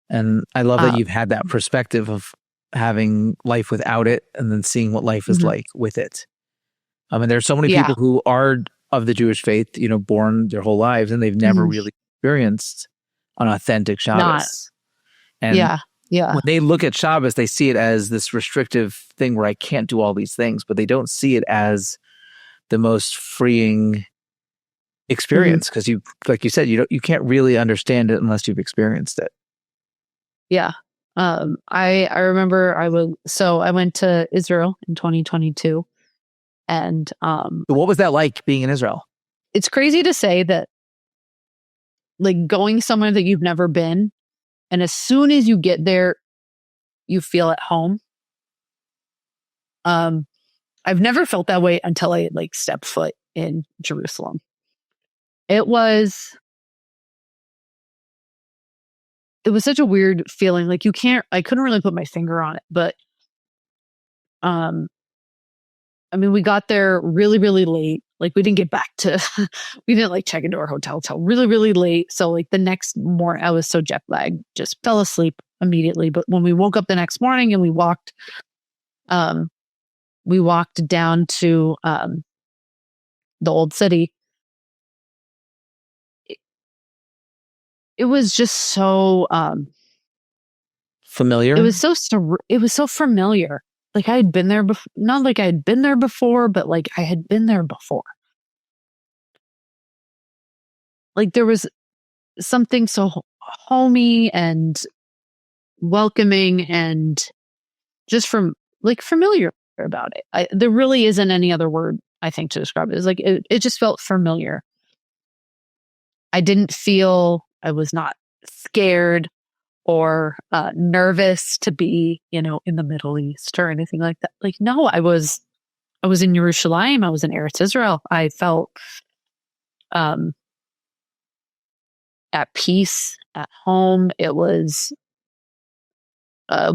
And I love that you've had that perspective of having life without it and then seeing what life is like with it. I mean, there are so many people who are of the Jewish faith, born their whole lives, and they've never really experienced an authentic Shabbos. And when they look at Shabbos, they see it as this restrictive thing where I can't do all these things, but they don't see it as the most freeing experience because you, like you said, you can't really understand it unless you've experienced it. Yeah. I remember I went to Israel in 2022. And what was that like being in Israel? It's crazy to say that, like, going somewhere that you've never been, and as soon as you get there, you feel at home. I've never felt that way until I like stepped foot in Jerusalem. It was such a weird feeling. Like I couldn't really put my finger on it, but I mean, we got there really, really late. Like we didn't get back to, we didn't like check into our hotel till really, really late. So like the next morning, I was so jet lagged, just fell asleep immediately. But when we woke up the next morning and we walked down to the old city, it was just so familiar. It was so familiar. Like I had been there before, not like I had been there before, but like I had been there before. Like there was something so homey and welcoming and just familiar about it. There really isn't any other word, I think, to describe it. It's like, it just felt familiar. I was not scared or nervous to be, in the Middle East or anything like that. Like, no, I was in Jerusalem. I was in Eretz Israel. I felt at peace, at home. It was,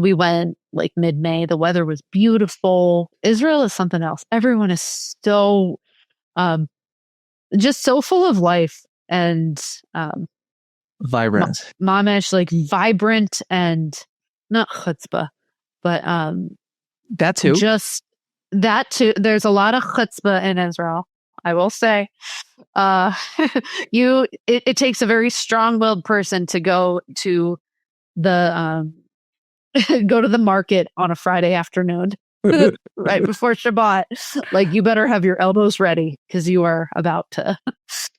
we went like mid-May. The weather was beautiful. Israel is something else. Everyone is so, just so full of life and vibrant. Mamish, like vibrant and not chutzpah, but that too. Just that too. There's a lot of chutzpah in Israel, I will say. It takes a very strong-willed person to go to the market on a Friday afternoon right before Shabbat. Like, you better have your elbows ready because you are about to.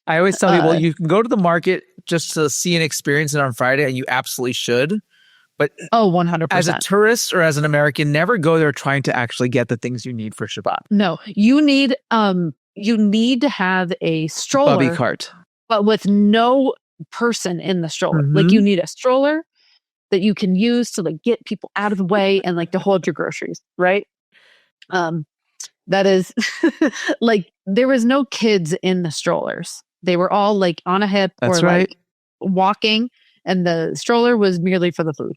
I always tell people you can go to the market just to see and experience it on Friday, and you absolutely should. But 100%. As a tourist or as an American, never go there trying to actually get the things you need for Shabbat. No, you need to have a stroller, bubby cart, but with no person in the stroller. Like, you need a stroller that you can use to like get people out of the way and like to hold your groceries, right? That is like, there was no kids in the strollers. They were all like on a hip or like walking, and the stroller was merely for the food.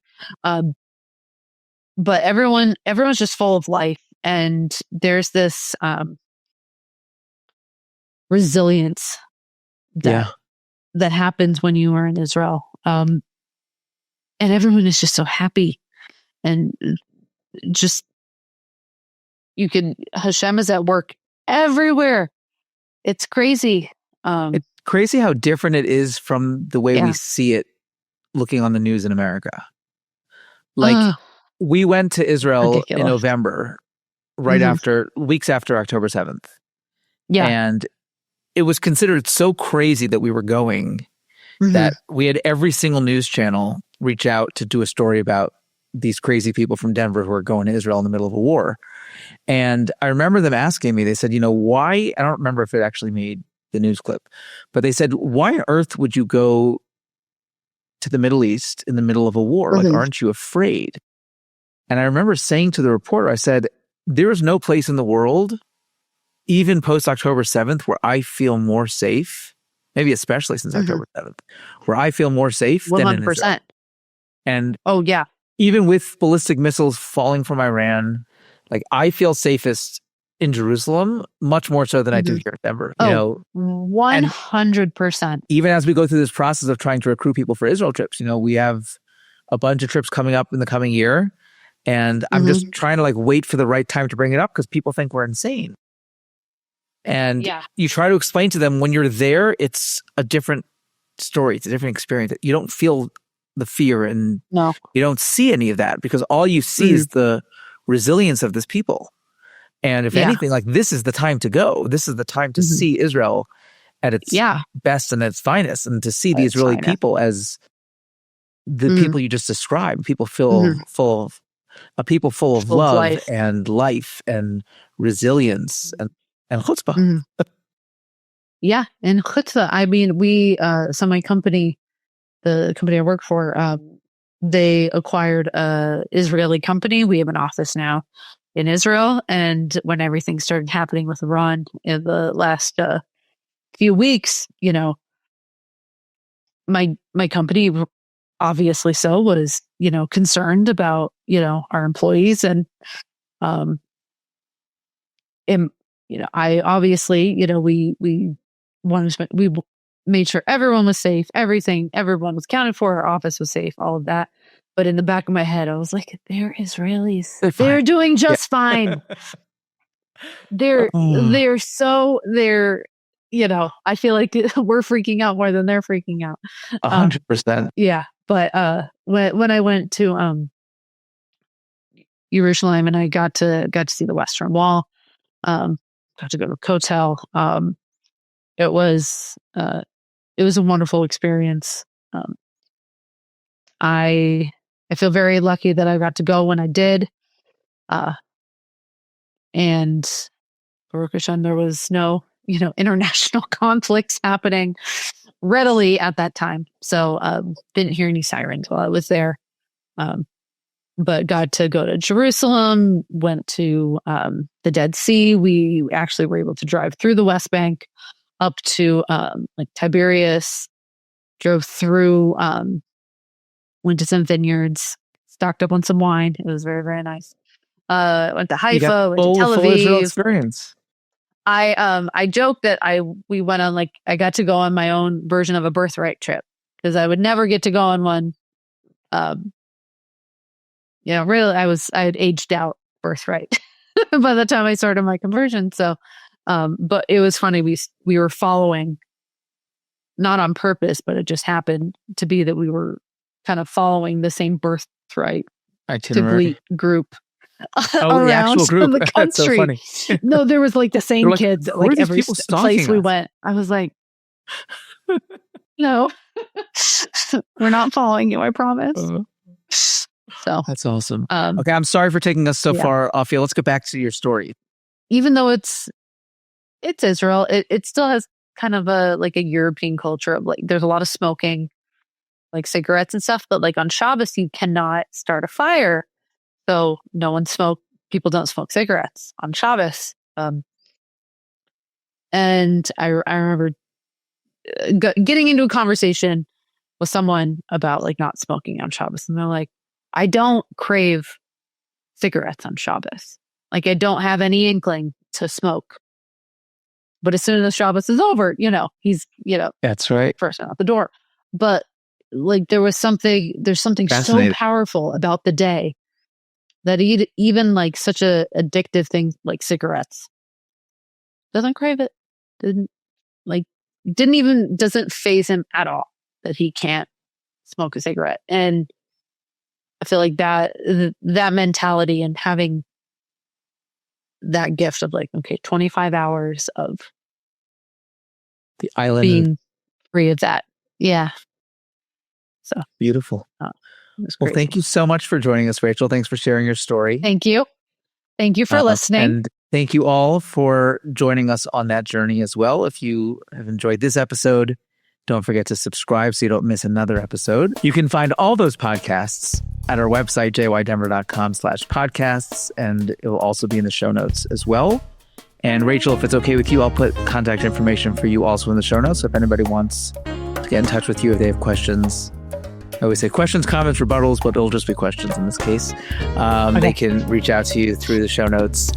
But everyone's just full of life, and there's this resilience that that happens when you are in Israel. And everyone is just so happy, and just, Hashem is at work everywhere. It's crazy. It's crazy how different it is from the way we see it looking on the news in America. Like, we went to Israel ridiculous. in November, right after, weeks after October 7th. Yeah. And it was considered so crazy that we were going that we had every single news channel reach out to do a story about these crazy people from Denver who are going to Israel in the middle of a war. And I remember them asking me, they said, why, I don't remember if it actually made the news clip, but they said, why on earth would you go to the Middle East in the middle of a war? Like, aren't you afraid? And I remember saying to the reporter, I said, there is no place in the world, even post October 7th, where I feel more safe, maybe especially since October 7th, where I feel more safe 100%. Than in Israel. And even with ballistic missiles falling from Iran, like, I feel safest in Jerusalem, much more so than I do here in Denver. 100%. Even as we go through this process of trying to recruit people for Israel trips, we have a bunch of trips coming up in the coming year. And I'm just trying to wait for the right time to bring it up because people think we're insane. And you try to explain to them when you're there, it's a different story. It's a different experience. You don't feel the fear and you don't see any of that because all you see is the resilience of this people. And if anything, this is the time to go. This is the time to see Israel at its best and its finest, and to see the Israeli people as the people you just described. People full of love and life and resilience and chutzpah. Yeah, and chutzpah. I mean, so my company, the company I work for, they acquired a Israeli company. We have an office now in Israel. And when everything started happening with Iran in the last few weeks, my company, obviously so, was, concerned about, our employees. And, I obviously, we wanted to, we made sure everyone was safe, everyone was counted for, our office was safe, all of that. But in the back of my head, I was like, they're Israelis. They're doing just fine. They're, I feel like we're freaking out more than they're freaking out. 100%. Yeah. But when I went to Jerusalem and I got to see the Western Wall, got to go to the hotel. It was a wonderful experience. I feel very lucky that I got to go when I did. And Baruch Hashem, there was no, international conflicts happening readily at that time. So didn't hear any sirens while I was there. But got to go to Jerusalem, went to the Dead Sea. We actually were able to drive through the West Bank up to Tiberias, drove through, went to some vineyards, stocked up on some wine. It was very, very nice. Went to Haifa, went to Tel Aviv. Experience. I joke that we went on I got to go on my own version of a birthright trip because I would never get to go on one. Really, I had aged out birthright by the time I started my conversion. So, but it was funny. We were following, not on purpose, but it just happened to be that we were kind of following the same birthright itinerary group. Oh, the actual group. The country. That's so funny. No, there was the same kids at every place we went. I was like, no, we're not following you. I promise. So that's awesome. Okay, I'm sorry for taking us so far off here. Let's get back to your story. Even though it's Israel, it still has kind of a European culture of there's a lot of smoking, cigarettes and stuff. But on Shabbos, you cannot start a fire. So people don't smoke cigarettes on Shabbos. And I remember getting into a conversation with someone about not smoking on Shabbos. And they're like, I don't crave cigarettes on Shabbos. I don't have any inkling to smoke. But as soon as Shabbos is over, he's, That's right. first out the door. But like there's something so powerful about the day that even like such a addictive thing like cigarettes doesn't crave it. Doesn't faze him at all that he can't smoke a cigarette. And I feel like that mentality and having that gift of like, okay, 25 hours of the island being free of that. Yeah. So beautiful. Well, thank you so much for joining us, Rachel. Thanks for sharing your story. Thank you. Thank you for listening. And thank you all for joining us on that journey as well. If you have enjoyed this episode, don't forget to subscribe so you don't miss another episode. You can find all those podcasts at our website, jydenver.com/podcasts, and it will also be in the show notes as well. And Rachel, if it's okay with you, I'll put contact information for you also in the show notes. So if anybody wants to get in touch with you, if they have questions, I always say questions, comments, rebuttals, but it'll just be questions in this case. Okay. They can reach out to you through the show notes.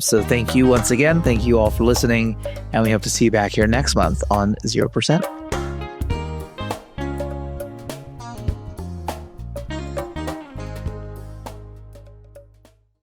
So thank you once again. Thank you all for listening. And we hope to see you back here next month on 0%.